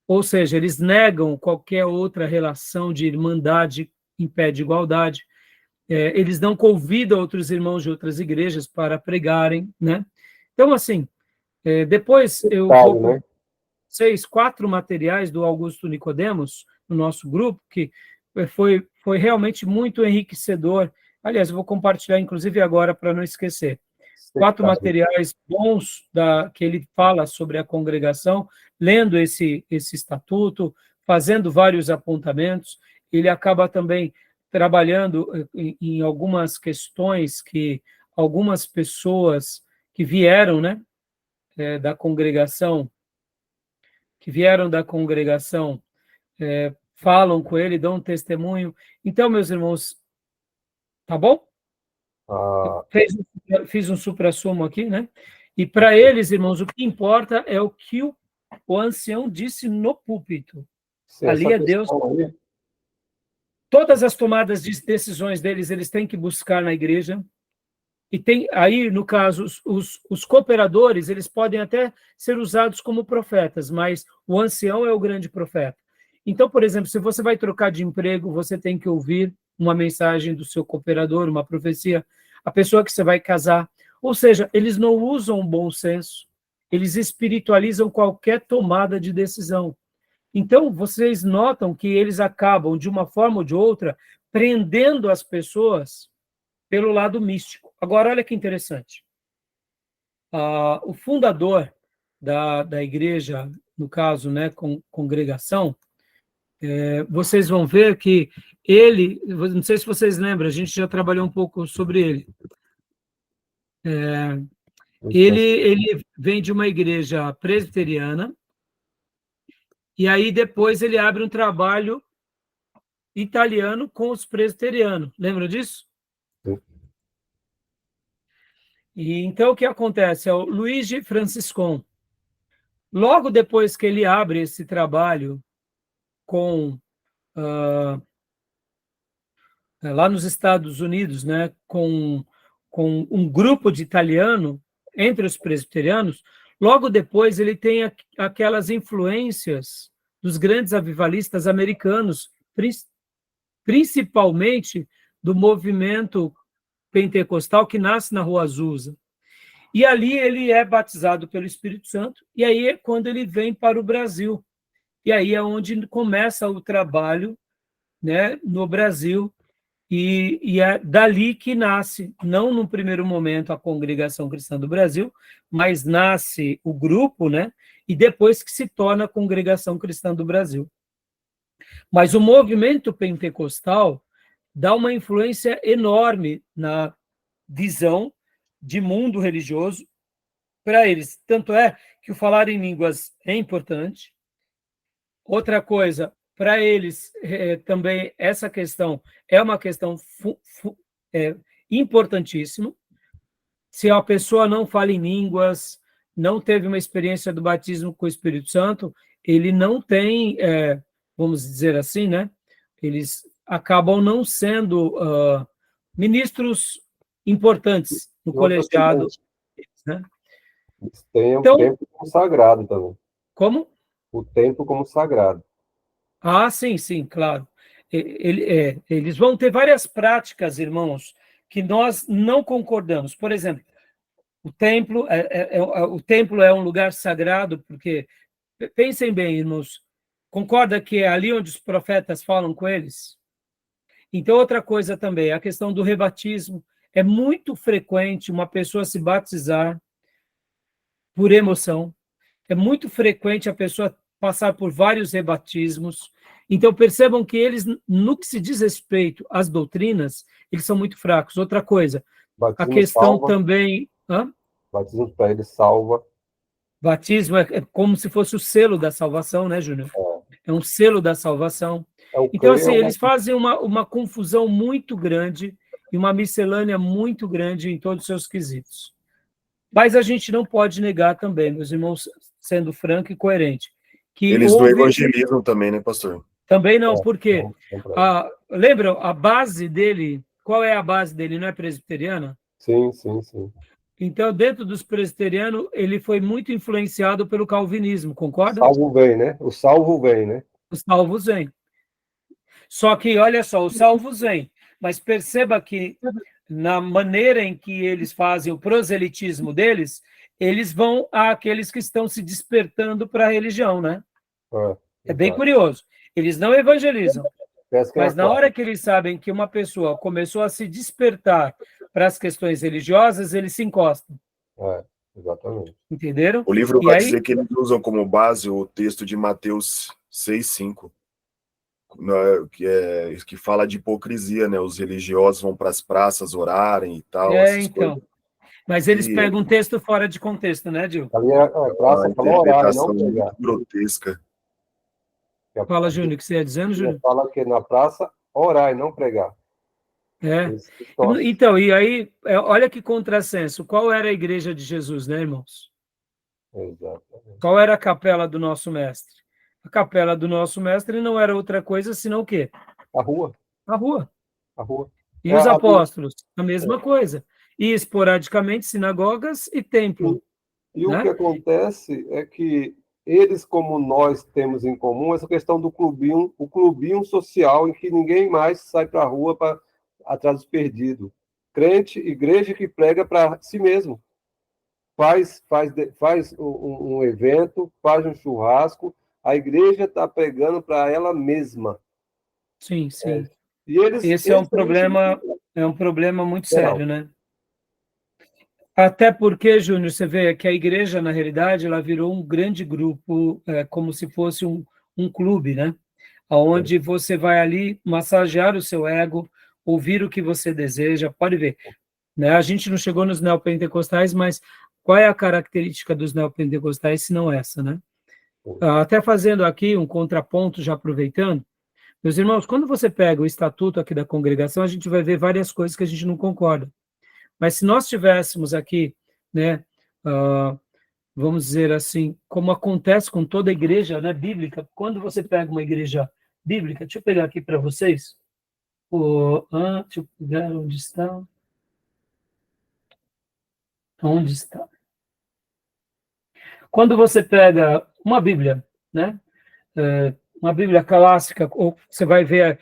Ou seja, eles negam qualquer outra relação de irmandade em pé de igualdade. Eles não convidam outros irmãos de outras igrejas para pregarem, né? Então, assim, depois eu vou... 4 materiais do Augusto Nicodemos, no nosso grupo, que foi realmente muito enriquecedor. Aliás, eu vou compartilhar, inclusive, agora, para não esquecer. quatro materiais bons que ele fala sobre a congregação, lendo esse estatuto, fazendo vários apontamentos. Ele acaba também trabalhando em algumas questões que algumas pessoas que vieram, né, da congregação, falam com ele, dão um testemunho. Então, meus irmãos, tá bom? Fiz um suprassumo aqui, né? E para eles, irmãos, o que importa é o que o ancião disse no púlpito. Sim, Ali é Deus. Todas as tomadas de decisões deles, eles têm que buscar na igreja. E tem aí, no caso, os cooperadores, eles podem até ser usados como profetas, mas o ancião é o grande profeta. Então, por exemplo, se você vai trocar de emprego, você tem que ouvir uma mensagem do seu cooperador, uma profecia, a pessoa que você vai casar. Ou seja, eles não usam o bom senso, eles espiritualizam qualquer tomada de decisão. Então, vocês notam que eles acabam, de uma forma ou de outra, prendendo as pessoas pelo lado místico. Agora, olha que interessante. O fundador da igreja, no caso, né, congregação, vocês vão ver que ele, não sei se vocês lembram, a gente já trabalhou um pouco sobre ele. Ele vem de uma igreja presbiteriana, e aí depois ele abre um trabalho italiano com os presbiterianos. Lembra disso? Sim. E então o que acontece? É o Luigi Franciscon. Logo depois que ele abre esse trabalho com lá nos Estados Unidos, né, com um grupo de italiano entre os presbiterianos, logo depois ele tem aquelas influências dos grandes avivalistas americanos, principalmente do movimento pentecostal que nasce na Rua Azusa. E ali ele é batizado pelo Espírito Santo, e aí é quando ele vem para o Brasil. E aí é onde começa o trabalho, né, no Brasil, e é dali que nasce, não no primeiro momento a Congregação Cristã do Brasil, mas nasce o grupo, né, e depois que se torna a Congregação Cristã do Brasil. Mas o movimento pentecostal dá uma influência enorme na visão de mundo religioso para eles. Tanto é que o falar em línguas é importante. Outra coisa, para eles também essa questão é uma questão importantíssima. Se a pessoa não fala em línguas, não teve uma experiência do batismo com o Espírito Santo, ele não tem, vamos dizer assim, né? Eles acabam não sendo ministros importantes no colegiado. Né? Tem o tempo como sagrado também. Como? O tempo como sagrado. Ah, sim, sim, claro. Eles vão ter várias práticas, irmãos, que nós não concordamos. Por exemplo, o templo é um lugar sagrado, porque, pensem bem, irmãos, concorda que é ali onde os profetas falam com eles? Então, outra coisa também, a questão do rebatismo. É muito frequente uma pessoa se batizar por emoção. É muito frequente a pessoa passar por vários rebatismos. Então, percebam que eles, no que se diz respeito às doutrinas, eles são muito fracos. Outra coisa, Batismo a questão salva. também... Batismo para ele salva. Batismo é como se fosse o selo da salvação, né, Júnior? É um selo da salvação. Então, assim, eles fazem uma confusão muito grande e uma miscelânea muito grande em todos os seus quesitos. Mas a gente não pode negar também, meus irmãos, sendo franco e coerente, que eles não evangelizam também, né, pastor? Também não, porque lembra a base dele? Qual é a base dele? Não é presbiteriana? Sim, sim, sim. Então, dentro dos presbiterianos, ele foi muito influenciado pelo calvinismo, concorda? O salvo vem, né? O salvo vem, né? Os salvos vêm. Só que, olha só, os salvos vêm, mas perceba que na maneira em que eles fazem o proselitismo deles, eles vão àqueles que estão se despertando para a religião, né? É bem curioso. Eles não evangelizam, mas na hora que eles sabem que uma pessoa começou a se despertar para as questões religiosas, eles se encostam. Exatamente. Entenderam? O livro E vai aí, dizer que eles usam como base o texto de Mateus 6:5, que fala de hipocrisia, né? Os religiosos vão para as praças orarem e tal, essas então. coisas. Mas eles E pegam um texto fora de contexto, né, Dil? Ali a praça uma fala orar e não interpretação pregar. muito grotesca. Fala, Júnior, o que você ia dizendo, Júnior? Fala que na praça orar e não pregar. Eles distorcem. Então, e aí, olha que contrassenso. Qual era a igreja de Jesus, né, irmãos? Exatamente. Qual era a capela do nosso mestre? A capela do nosso mestre não era outra coisa senão o quê? A rua. A rua. A rua. E os apóstolos? A mesma coisa. E esporadicamente sinagogas e templo. E né? o que acontece é que eles, como nós temos em comum, essa questão do clubinho, o clubinho social em que ninguém mais sai para a rua para atrás dos perdidos. Crente, igreja que prega para si mesmo. Faz um evento, faz um churrasco, a igreja está pregando para ela mesma. Sim, sim. E eles Esse é um problema muito geral. sério, né? Até porque, Júnior, você vê que a igreja, na realidade, ela virou um grande grupo, como se fosse um clube, né? Onde você vai ali massagear o seu ego, ouvir o que você deseja, pode ver. Né? A gente não chegou nos neopentecostais, mas qual é a característica dos neopentecostais, se não essa, né? Até fazendo aqui um contraponto, já aproveitando, meus irmãos, quando você pega o estatuto aqui da congregação, a gente vai ver várias coisas que a gente não concorda. Mas se nós tivéssemos aqui, né, vamos dizer assim, como acontece com toda igreja, né, bíblica, quando você pega uma igreja bíblica, deixa eu pegar aqui para vocês, deixa eu pegar onde está. Onde está? Quando você pega uma Bíblia, né, uma Bíblia clássica, ou você vai ver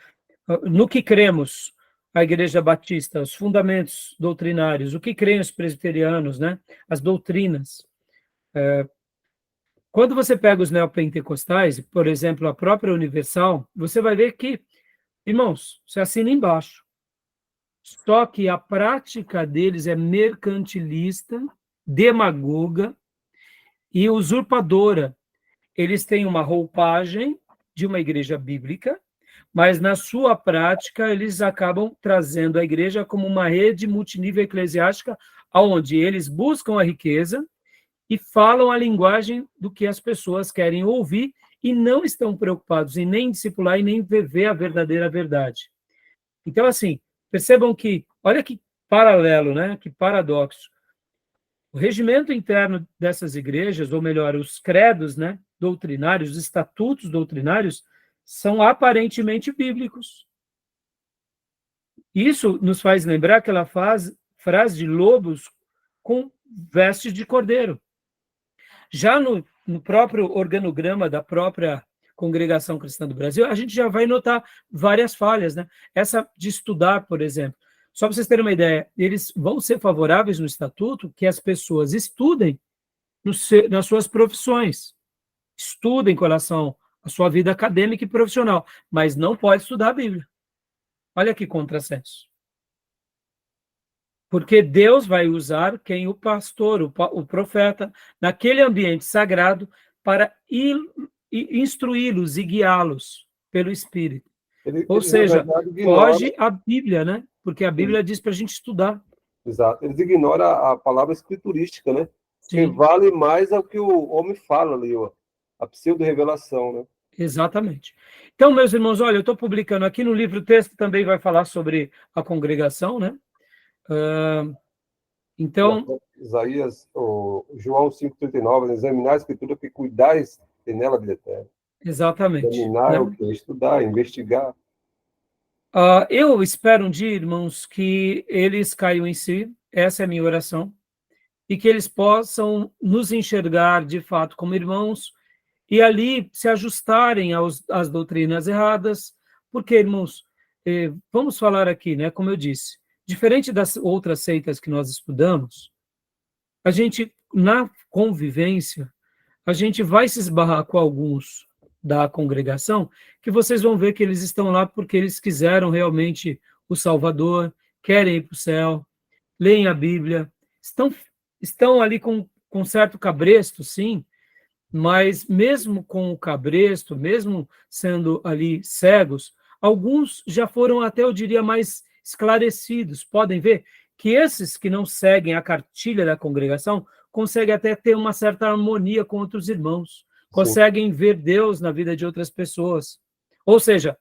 no que cremos, a Igreja Batista, os fundamentos doutrinários, o que creem os presbiterianos, né, as doutrinas. Quando você pega os neopentecostais, por exemplo, a própria Universal, você vai ver que, irmãos, você assina embaixo. Só que a prática deles é mercantilista, demagoga e usurpadora. Eles têm uma roupagem de uma igreja bíblica, mas na sua prática eles acabam trazendo a igreja como uma rede multinível eclesiástica, onde eles buscam a riqueza e falam a linguagem do que as pessoas querem ouvir e não estão preocupados em nem discipular e nem viver a verdadeira verdade. Então, assim, percebam que, olha que paralelo, né? Que paradoxo. O regimento interno dessas igrejas, ou melhor, os credos, né, doutrinários, os estatutos doutrinários, são aparentemente bíblicos. Isso nos faz lembrar aquela frase de lobos com vestes de cordeiro. Já no próprio organograma da própria Congregação Cristã do Brasil, a gente já vai notar várias falhas, né? Essa de estudar, por exemplo. Só para vocês terem uma ideia, eles vão ser favoráveis no estatuto que as pessoas estudem nas suas profissões, estudem com relação à sua vida acadêmica e profissional, mas não pode estudar a Bíblia. Olha que contrassenso. Porque Deus vai usar quem? O pastor, o profeta, naquele ambiente sagrado para instruí-los e guiá-los pelo Espírito. Ou seja, foge a Bíblia, né? Porque a Bíblia diz para a gente estudar. Exato. Eles ignoram a palavra escriturística, né? Sim. Que vale mais ao que o homem fala ali, ó. A pseudo-revelação, né? Exatamente. Então, meus irmãos, olha, eu estou publicando aqui no livro, o texto também vai falar sobre a congregação, né? Então... Isaías, João 5,39, examinar a escritura que cuidais e nela vida eterna. Exatamente. Examinar né? o que? Estudar, investigar. Eu espero um dia, irmãos, que eles caiam em si, essa é a minha oração, e que eles possam nos enxergar, de fato, como irmãos, e ali se ajustarem às doutrinas erradas, porque, irmãos, vamos falar aqui, né, como eu disse, diferente das outras seitas que nós estudamos, a gente, na convivência, a gente vai se esbarrar com alguns da congregação, que vocês vão ver que eles estão lá porque eles quiseram realmente o Salvador, querem ir para o céu, leem a Bíblia, estão ali com certo cabresto, sim, mas mesmo com o cabresto, mesmo sendo ali cegos, alguns já foram até, eu diria, mais esclarecidos. Podem ver que esses que não seguem a cartilha da congregação conseguem até ter uma certa harmonia com outros irmãos, conseguem ver Deus na vida de outras pessoas. Ou seja,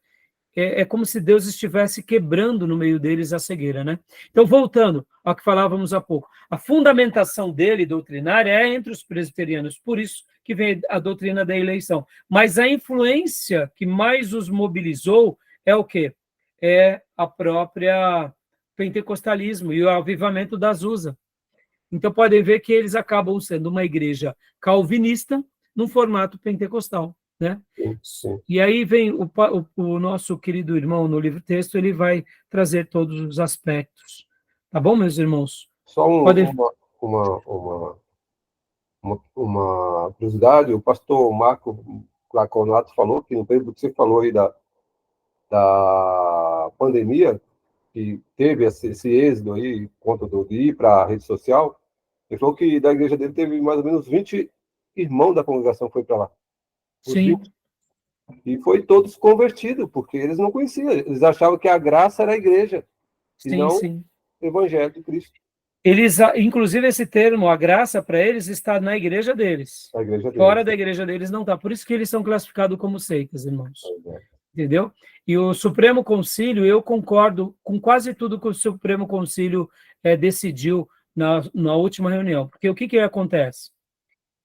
é como se Deus estivesse quebrando no meio deles a cegueira, né? Então, voltando ao que falávamos há pouco, a fundamentação dele, doutrinária, é entre os presbiterianos, por isso que vem a doutrina da eleição. Mas a influência que mais os mobilizou é o quê? É a própria pentecostalismo e o avivamento da Azusa. Então, podem ver que eles acabam sendo uma igreja calvinista num formato pentecostal, né? Sim. E aí vem o nosso querido irmão no livro-texto, ele vai trazer todos os aspectos. Tá bom, meus irmãos? Só Podem... uma curiosidade, o pastor Marco Laconato falou que no período que você falou aí da pandemia, que teve esse êxodo aí, conta de ir para a rede social, ele falou que da igreja dele teve mais ou menos 20 irmãos da congregação que foi para lá. Sim. E foi todos convertidos, porque eles não conheciam, eles achavam que a graça era a igreja, e não Sim. o evangelho de Cristo. Eles, inclusive, esse termo, a graça, para eles, está na igreja deles. A igreja deles. Fora da igreja deles não está. Por isso que eles são classificados como seitas, irmãos. Entendeu? E o Supremo Concílio, eu concordo com quase tudo que o Supremo Concílio decidiu na última reunião. Porque o que acontece?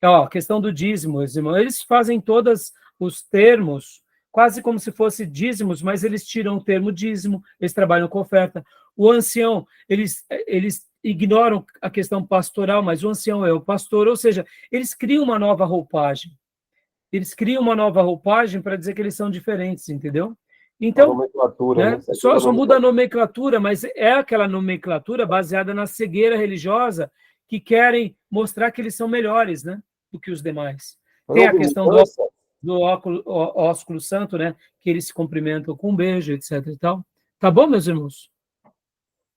A questão do dízimo, irmãos, eles fazem todos os termos, quase como se fosse dízimos, mas eles tiram o termo dízimo, eles trabalham com oferta. O ancião, eles ignoram a questão pastoral, mas o ancião é o pastor, ou seja, eles criam uma nova roupagem. Eles criam uma nova roupagem para dizer que eles são diferentes, entendeu? Então, nomenclatura, né? Só muda a nomenclatura, mas é aquela nomenclatura baseada na cegueira religiosa que querem mostrar que eles são melhores, né, do que os demais. Tem a questão do ósculo santo, né, que eles se cumprimentam com um beijo, etc. e tal. Tá bom, meus irmãos?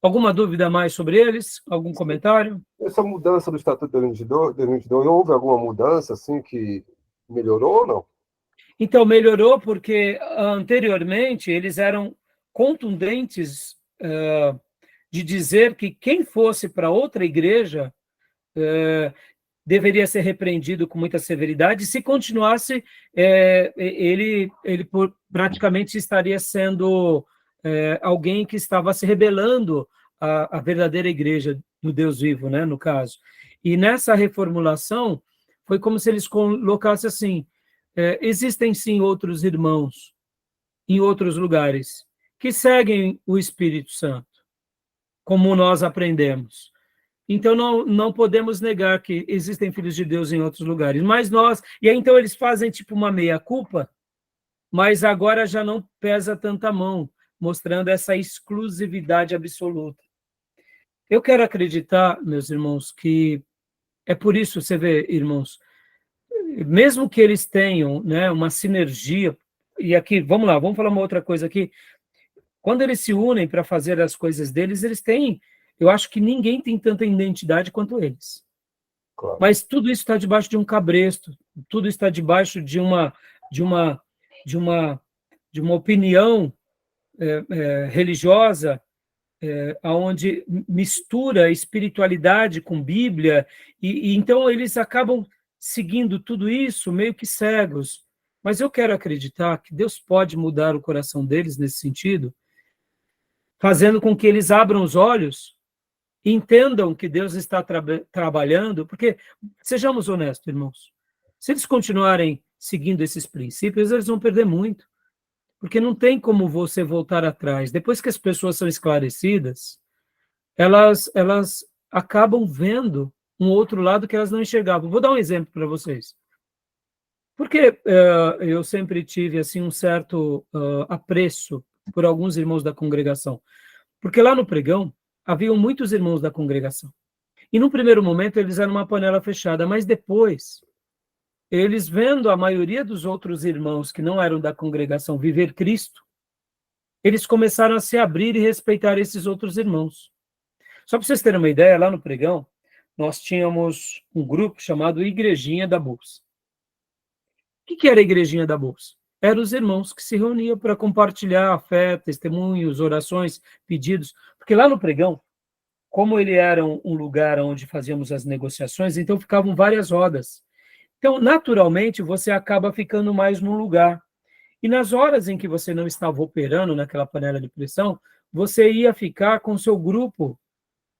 Alguma dúvida mais sobre eles? Algum comentário? Essa mudança do Estatuto de 2022, houve alguma mudança assim que melhorou ou não? Então, melhorou porque anteriormente eles eram contundentes de dizer que quem fosse para outra igreja deveria ser repreendido com muita severidade. Se continuasse, ele praticamente estaria sendo alguém que estava se rebelando à verdadeira igreja do Deus vivo, né, no caso. E nessa reformulação, foi como se eles colocassem assim, existem sim outros irmãos em outros lugares que seguem o Espírito Santo, como nós aprendemos. Então, não podemos negar que existem filhos de Deus em outros lugares, mas nós... E aí, então, eles fazem tipo uma meia-culpa, mas agora já não pesa tanta mão, mostrando essa exclusividade absoluta. Eu quero acreditar, meus irmãos, que é por isso, você vê, irmãos, mesmo que eles tenham, né, uma sinergia, e aqui, vamos lá, vamos falar uma outra coisa aqui, quando eles se unem para fazer as coisas deles, eles têm, eu acho que ninguém tem tanta identidade quanto eles. Claro. Mas tudo isso está debaixo de um cabresto, tudo está debaixo de uma opinião religiosa, onde mistura espiritualidade com Bíblia, e então eles acabam seguindo tudo isso meio que cegos. Mas eu quero acreditar que Deus pode mudar o coração deles nesse sentido, fazendo com que eles abram os olhos, entendam que Deus está trabalhando, porque, sejamos honestos, irmãos, se eles continuarem seguindo esses princípios, eles vão perder muito, porque não tem como você voltar atrás. Depois que as pessoas são esclarecidas, elas acabam vendo um outro lado que elas não enxergavam. Vou dar um exemplo para vocês. Porque eu sempre tive assim, um certo apreço por alguns irmãos da congregação. Porque lá no pregão, haviam muitos irmãos da congregação. E no primeiro momento, eles eram uma panela fechada, mas depois, eles vendo a maioria dos outros irmãos que não eram da congregação viver Cristo, eles começaram a se abrir e respeitar esses outros irmãos. Só para vocês terem uma ideia, lá no Pregão, nós tínhamos um grupo chamado Igrejinha da Bolsa. O que era a Igrejinha da Bolsa? Eram os irmãos que se reuniam para compartilhar a fé, testemunhos, orações, pedidos. Porque lá no Pregão, como ele era um lugar onde fazíamos as negociações, então ficavam várias rodas. Então, naturalmente, você acaba ficando mais num lugar. E nas horas em que você não estava operando naquela panela de pressão, você ia ficar com o seu grupo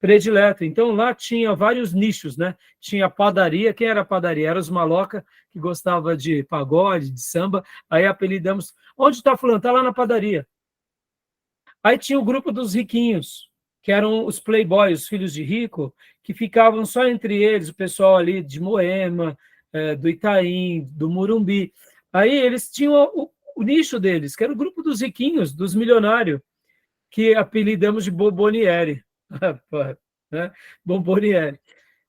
predileto. Então, lá tinha vários nichos, né? Tinha padaria. Quem era a padaria? Era os maloca, que gostava de pagode, de samba. Aí apelidamos. Onde está fulano? Está lá na padaria. Aí tinha o grupo dos riquinhos, que eram os playboys, os filhos de rico, que ficavam só entre eles, o pessoal ali de Moema, do Itaim, do Murumbi. Aí eles tinham o nicho deles, que era o grupo dos riquinhos, dos milionários, que apelidamos de Bomboniere. Né? Bomboniere.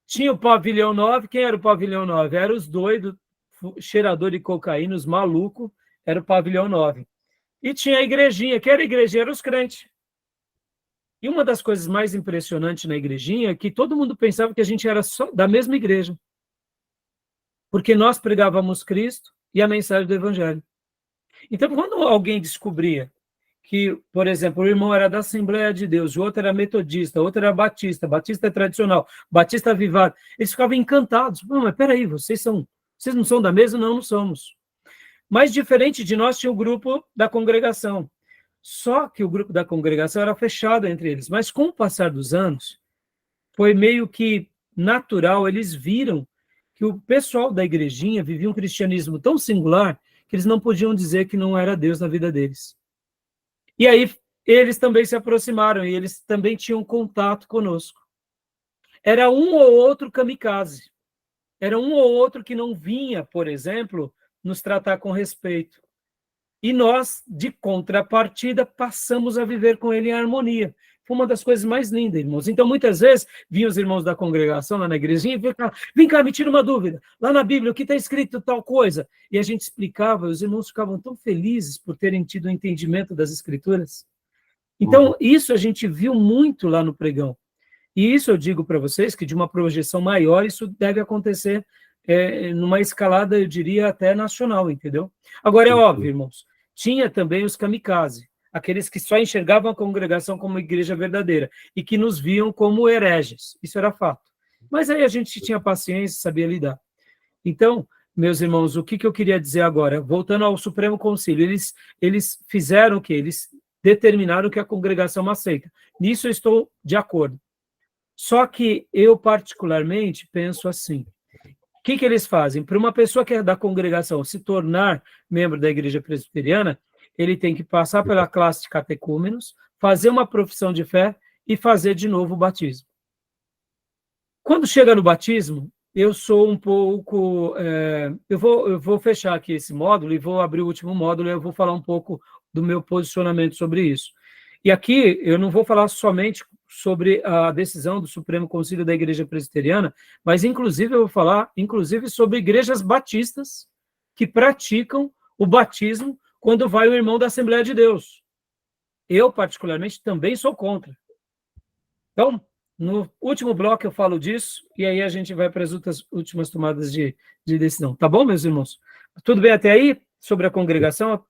Tinha o Pavilhão 9. Quem era o Pavilhão 9? Eram os doidos, cheirador de cocaína, os malucos, era o Pavilhão 9. E tinha a igrejinha. Quem era a igrejinha? Eram os crentes. E uma das coisas mais impressionantes na igrejinha é que todo mundo pensava que a gente era só da mesma igreja. Porque nós pregávamos Cristo e a mensagem do Evangelho. Então, quando alguém descobria que, por exemplo, o irmão era da Assembleia de Deus, o outro era metodista, o outro era batista, batista tradicional, batista avivado, eles ficavam encantados. Mas peraí, vocês não são da mesma? Não, não somos. Mas, diferente de nós, tinha o grupo da congregação. Só que o grupo da congregação era fechado entre eles. Mas, com o passar dos anos, foi meio que natural, eles viram que o pessoal da igrejinha vivia um cristianismo tão singular que eles não podiam dizer que não era Deus na vida deles. E aí eles também se aproximaram e eles também tinham contato conosco. Era um ou outro kamikaze. Era um ou outro que não vinha, por exemplo, nos tratar com respeito. E nós, de contrapartida, passamos a viver com ele em harmonia. Foi uma das coisas mais lindas, irmãos. Então, muitas vezes, vinham os irmãos da congregação lá na igrejinha e vem cá, me tira uma dúvida. Lá na Bíblia, o que está escrito tal coisa? E a gente explicava, e os irmãos ficavam tão felizes por terem tido o entendimento das Escrituras. Então, isso a gente viu muito lá no Pregão. E isso eu digo para vocês, que de uma projeção maior, isso deve acontecer numa escalada, eu diria, até nacional, entendeu? Agora, é óbvio, irmãos, tinha também os kamikaze, aqueles que só enxergavam a congregação como igreja verdadeira e que nos viam como hereges. Isso era fato. Mas aí a gente tinha paciência e sabia lidar. Então, meus irmãos, o que eu queria dizer agora? Voltando ao Supremo Concílio, eles fizeram o quê? Eles determinaram que a congregação aceita. Nisso eu estou de acordo. Só que eu, particularmente, penso assim. O que eles fazem? Para uma pessoa que é da congregação se tornar membro da igreja presbiteriana, ele tem que passar pela classe de catecúmenos, fazer uma profissão de fé e fazer de novo o batismo. Quando chega no batismo, eu sou um pouco... eu vou fechar aqui esse módulo e vou abrir o último módulo e eu vou falar um pouco do meu posicionamento sobre isso. E aqui eu não vou falar somente sobre a decisão do Supremo Concílio da Igreja Presbiteriana, mas inclusive eu vou falar sobre igrejas batistas que praticam o batismo quando vai o irmão da Assembleia de Deus. Eu, particularmente, também sou contra. Então, no último bloco eu falo disso, e aí a gente vai para as últimas tomadas de decisão. Tá bom, meus irmãos? Tudo bem até aí? Sobre a congregação?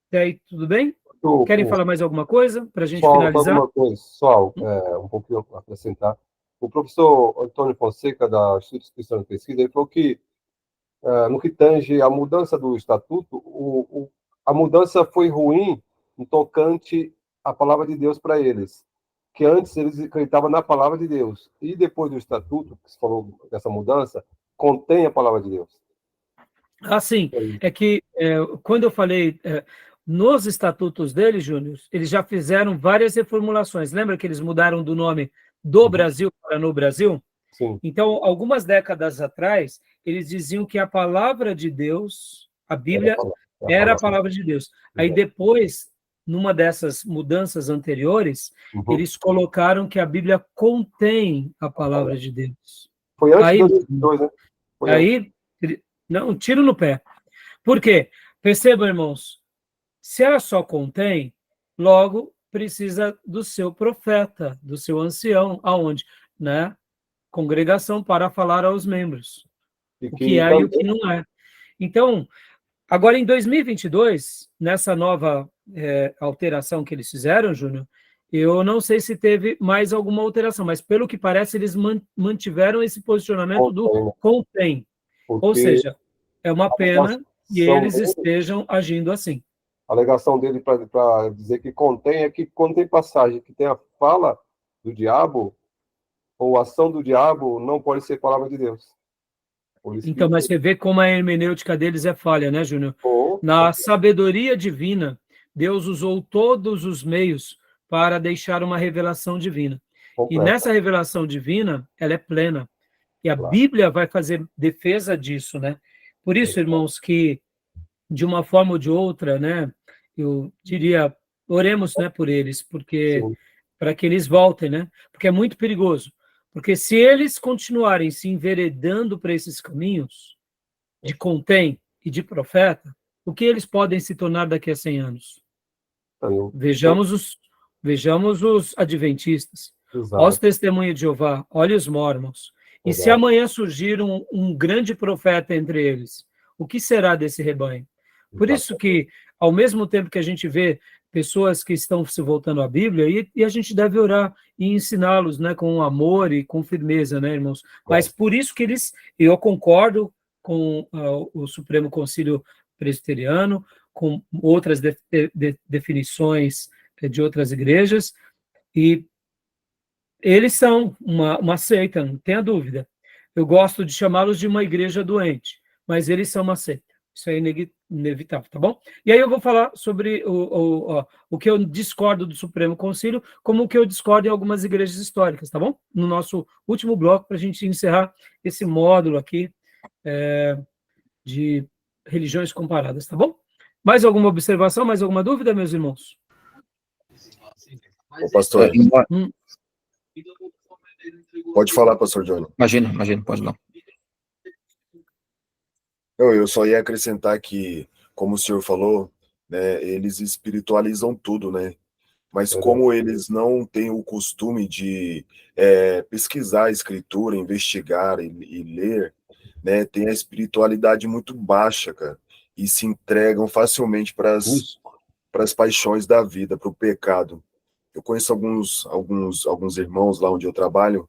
Até aí, tudo bem? Querem falar mais alguma coisa para a gente finalizar? Alguma coisa, só um pouquinho para acrescentar. O professor Antônio Fonseca, da Instituto Cristão de Pesquisa, ele falou que, no que tange a mudança do estatuto, a mudança foi ruim no tocante à palavra de Deus para eles, que antes eles acreditavam na palavra de Deus, e depois do estatuto, que se falou dessa mudança, contém a palavra de Deus. Ah, sim. É que, quando eu falei... nos estatutos deles, Júnior, eles já fizeram várias reformulações. Lembra que eles mudaram do nome do Brasil para no Brasil? Sim. Então, algumas décadas atrás, eles diziam que a palavra de Deus, a Bíblia, era a palavra de Deus. Aí depois, numa dessas mudanças anteriores, eles colocaram que a Bíblia contém a palavra de Deus. Foi antes de 2002, né? Aí, não, tiro no pé. Por quê? Percebam, irmãos, se ela só contém, logo precisa do seu profeta, do seu ancião, aonde? Né? Congregação para falar aos membros, E o que é também, e o que não é. Então, agora em 2022, nessa nova alteração que eles fizeram, Júnior, eu não sei se teve mais alguma alteração, mas pelo que parece, eles mantiveram esse posicionamento do contém. Ou porque seja, é uma pena que alegação eles dele, estejam agindo assim. a alegação dele para dizer que contém é que quando tem passagem que tem a fala do diabo, ou ação do diabo, não pode ser palavra de Deus. Por isso Então, que, mas você vê como a hermenêutica deles é falha, né, Júnior? ou, Na sabedoria divina, Deus usou todos os meios para deixar uma revelação divina. E completa, nessa revelação divina, ela é plena. E a claro. Bíblia vai fazer defesa disso, né? Por isso, irmãos, que de uma forma ou de outra, né, eu diria, oremos, né, por eles, porque Sim, para que eles voltem, né? Porque é muito perigoso. Porque se eles continuarem se enveredando para esses caminhos de contém e de profeta, o que eles podem se tornar daqui a 100 anos? então, Vejamos os adventistas, os exato, testemunhas de Jeová, olha os mormons. E se verdade, amanhã surgir um grande profeta entre eles, o que será desse rebanho? Por exato. isso que, ao mesmo tempo que a gente vê pessoas que estão se voltando à Bíblia, e a gente deve orar e ensiná-los, né, com amor e com firmeza, né, irmãos? Mas por isso que eu concordo com o Supremo Concílio Presbiteriano, com outras definições de outras igrejas, e eles são uma seita, não tenha dúvida. Eu gosto de chamá-los de uma igreja doente, mas eles são uma seita. Isso é inevitável, tá bom? E aí eu vou falar sobre o que eu discordo do Supremo Concílio, como o que eu discordo em algumas igrejas históricas, tá bom? No nosso último bloco, para a gente encerrar esse módulo aqui de religiões comparadas, tá bom? Mais alguma observação, mais alguma dúvida, meus irmãos? Ô, pastor, Hum. pode falar, pastor Johnny. Imagina, pode não. Eu só ia acrescentar que, como o senhor falou, né, eles espiritualizam tudo, né? Mas como eles não têm o costume de pesquisar a escritura, investigar e ler, né, tem a espiritualidade muito baixa, cara, e se entregam facilmente para as paixões da vida, para o pecado. Eu conheço alguns irmãos lá onde eu trabalho,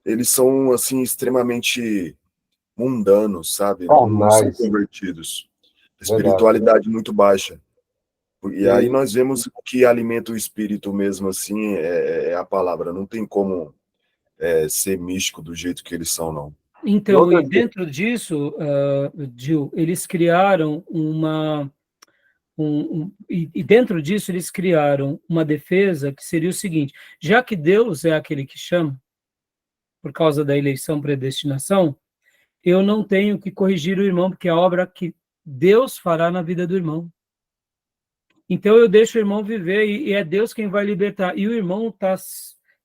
eles são, assim, extremamente mundanos, sabe? Não são Carnais, convertidos. verdade. Espiritualidade muito baixa. E aí E, nós vemos que alimenta o espírito mesmo assim, é a palavra. Não tem como ser místico do jeito que eles são, não. Então, outra e dentro disso, Gil, eles criaram e dentro disso eles criaram uma defesa que seria o seguinte: já que Deus é aquele que chama, por causa da eleição predestinação, eu não tenho que corrigir o irmão, porque é a obra que Deus fará na vida do irmão. Então eu deixo o irmão viver e é Deus quem vai libertar. E o irmão está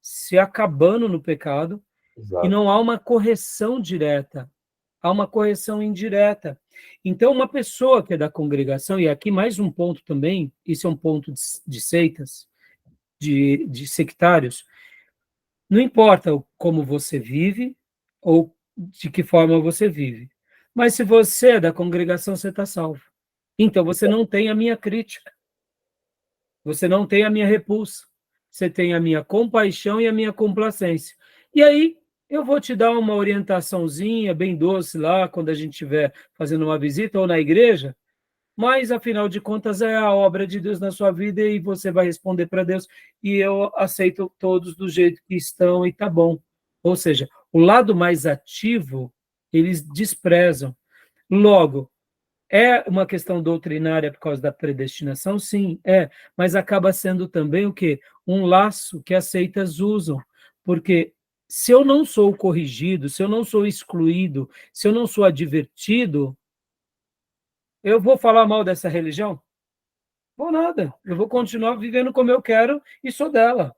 se acabando no pecado e exato, não há uma correção direta, há uma correção indireta. Então uma pessoa que é da congregação, e aqui mais um ponto também, isso é um ponto de seitas, de sectários, não importa como você vive ou de que forma você vive, mas se você é da congregação, você está salvo. Então você não tem a minha crítica. Você não tem a minha repulsa. Você tem a minha compaixão e a minha complacência. E aí, eu vou te dar uma orientaçãozinha bem doce lá, quando a gente estiver fazendo uma visita ou na igreja, mas, afinal de contas, é a obra de Deus na sua vida e você vai responder para Deus. E eu aceito todos do jeito que estão e tá bom. Ou seja, o lado mais ativo, eles desprezam. Logo, é uma questão doutrinária por causa da predestinação? Sim, mas acaba sendo também o quê? Um laço que as seitas usam, porque se eu não sou corrigido, se eu não sou excluído, se eu não sou advertido, eu vou falar mal dessa religião? Vou nada, eu vou continuar vivendo como eu quero e sou dela.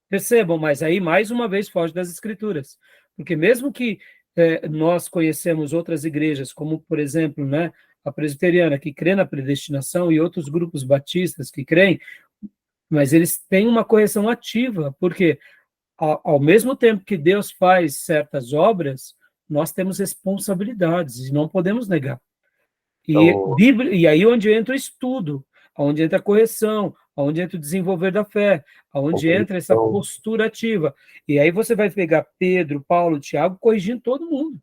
Percebam, mas aí, mais uma vez, foge das escrituras, porque mesmo que nós conhecemos outras igrejas, como, por exemplo, né, a presbiteriana, que crê na predestinação, e outros grupos batistas que creem, mas eles têm uma correção ativa, porque ao mesmo tempo que Deus faz certas obras, nós temos responsabilidades e não podemos negar. Então, E aí onde entra o estudo, onde entra a correção, onde entra o desenvolver da fé, onde entra essa compreensão. postura ativa. E aí você vai pegar Pedro, Paulo, Tiago corrigindo todo mundo,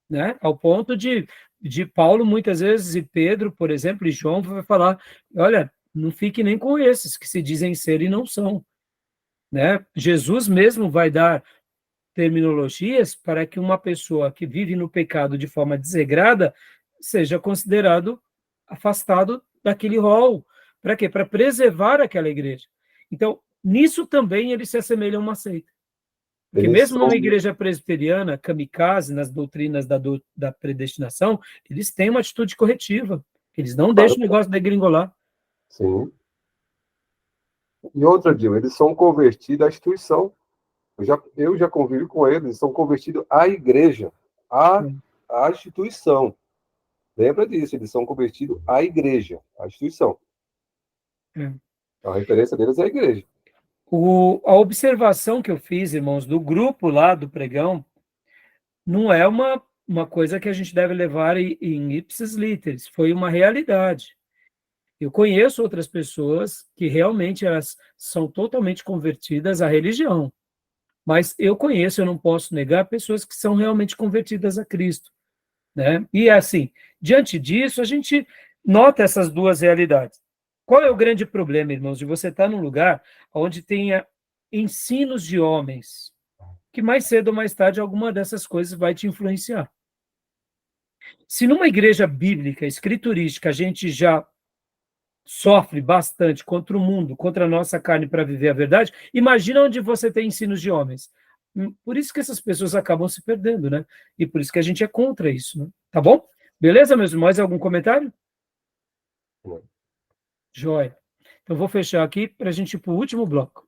né? Ao ponto de Paulo, muitas vezes, e Pedro, por exemplo, e João vai falar, olha, não fique nem com esses que se dizem ser e não são, né? Jesus mesmo vai dar terminologias para que uma pessoa que vive no pecado de forma desregrada seja considerado afastado daquele rol. Para quê? Para preservar aquela igreja. Então, nisso também ele se assemelha a uma seita. Porque Eles mesmo são, numa igreja presbiteriana, kamikaze, nas doutrinas da predestinação, eles têm uma atitude corretiva. Eles não deixam o negócio degringolar. sim. E outra, Dil, eles são convertidos à instituição. Eu já convivi com eles são convertidos à igreja, à instituição. Lembra disso, eles são convertidos à igreja, à instituição. É. A referência deles é a igreja. A observação que eu fiz, irmãos, do grupo lá do pregão, não é uma coisa que a gente deve levar em ipsis literis, foi uma realidade. Eu conheço outras pessoas que realmente elas são totalmente convertidas à religião, mas eu não posso negar pessoas que são realmente convertidas a Cristo, né? E assim, diante disso, a gente nota essas duas realidades. Qual é o grande problema, irmãos, de você estar num lugar onde tenha ensinos de homens, que mais cedo ou mais tarde alguma dessas coisas vai te influenciar? Se numa igreja bíblica, escriturística, a gente já sofre bastante contra o mundo, contra a nossa carne para viver a verdade, imagina onde você tem ensinos de homens. Por isso que essas pessoas acabam se perdendo, né? E por isso que a gente é contra isso, né? Tá bom? Beleza, meus irmãos? Algum comentário? Não. Joia. Então, vou fechar aqui para a gente ir para o último bloco.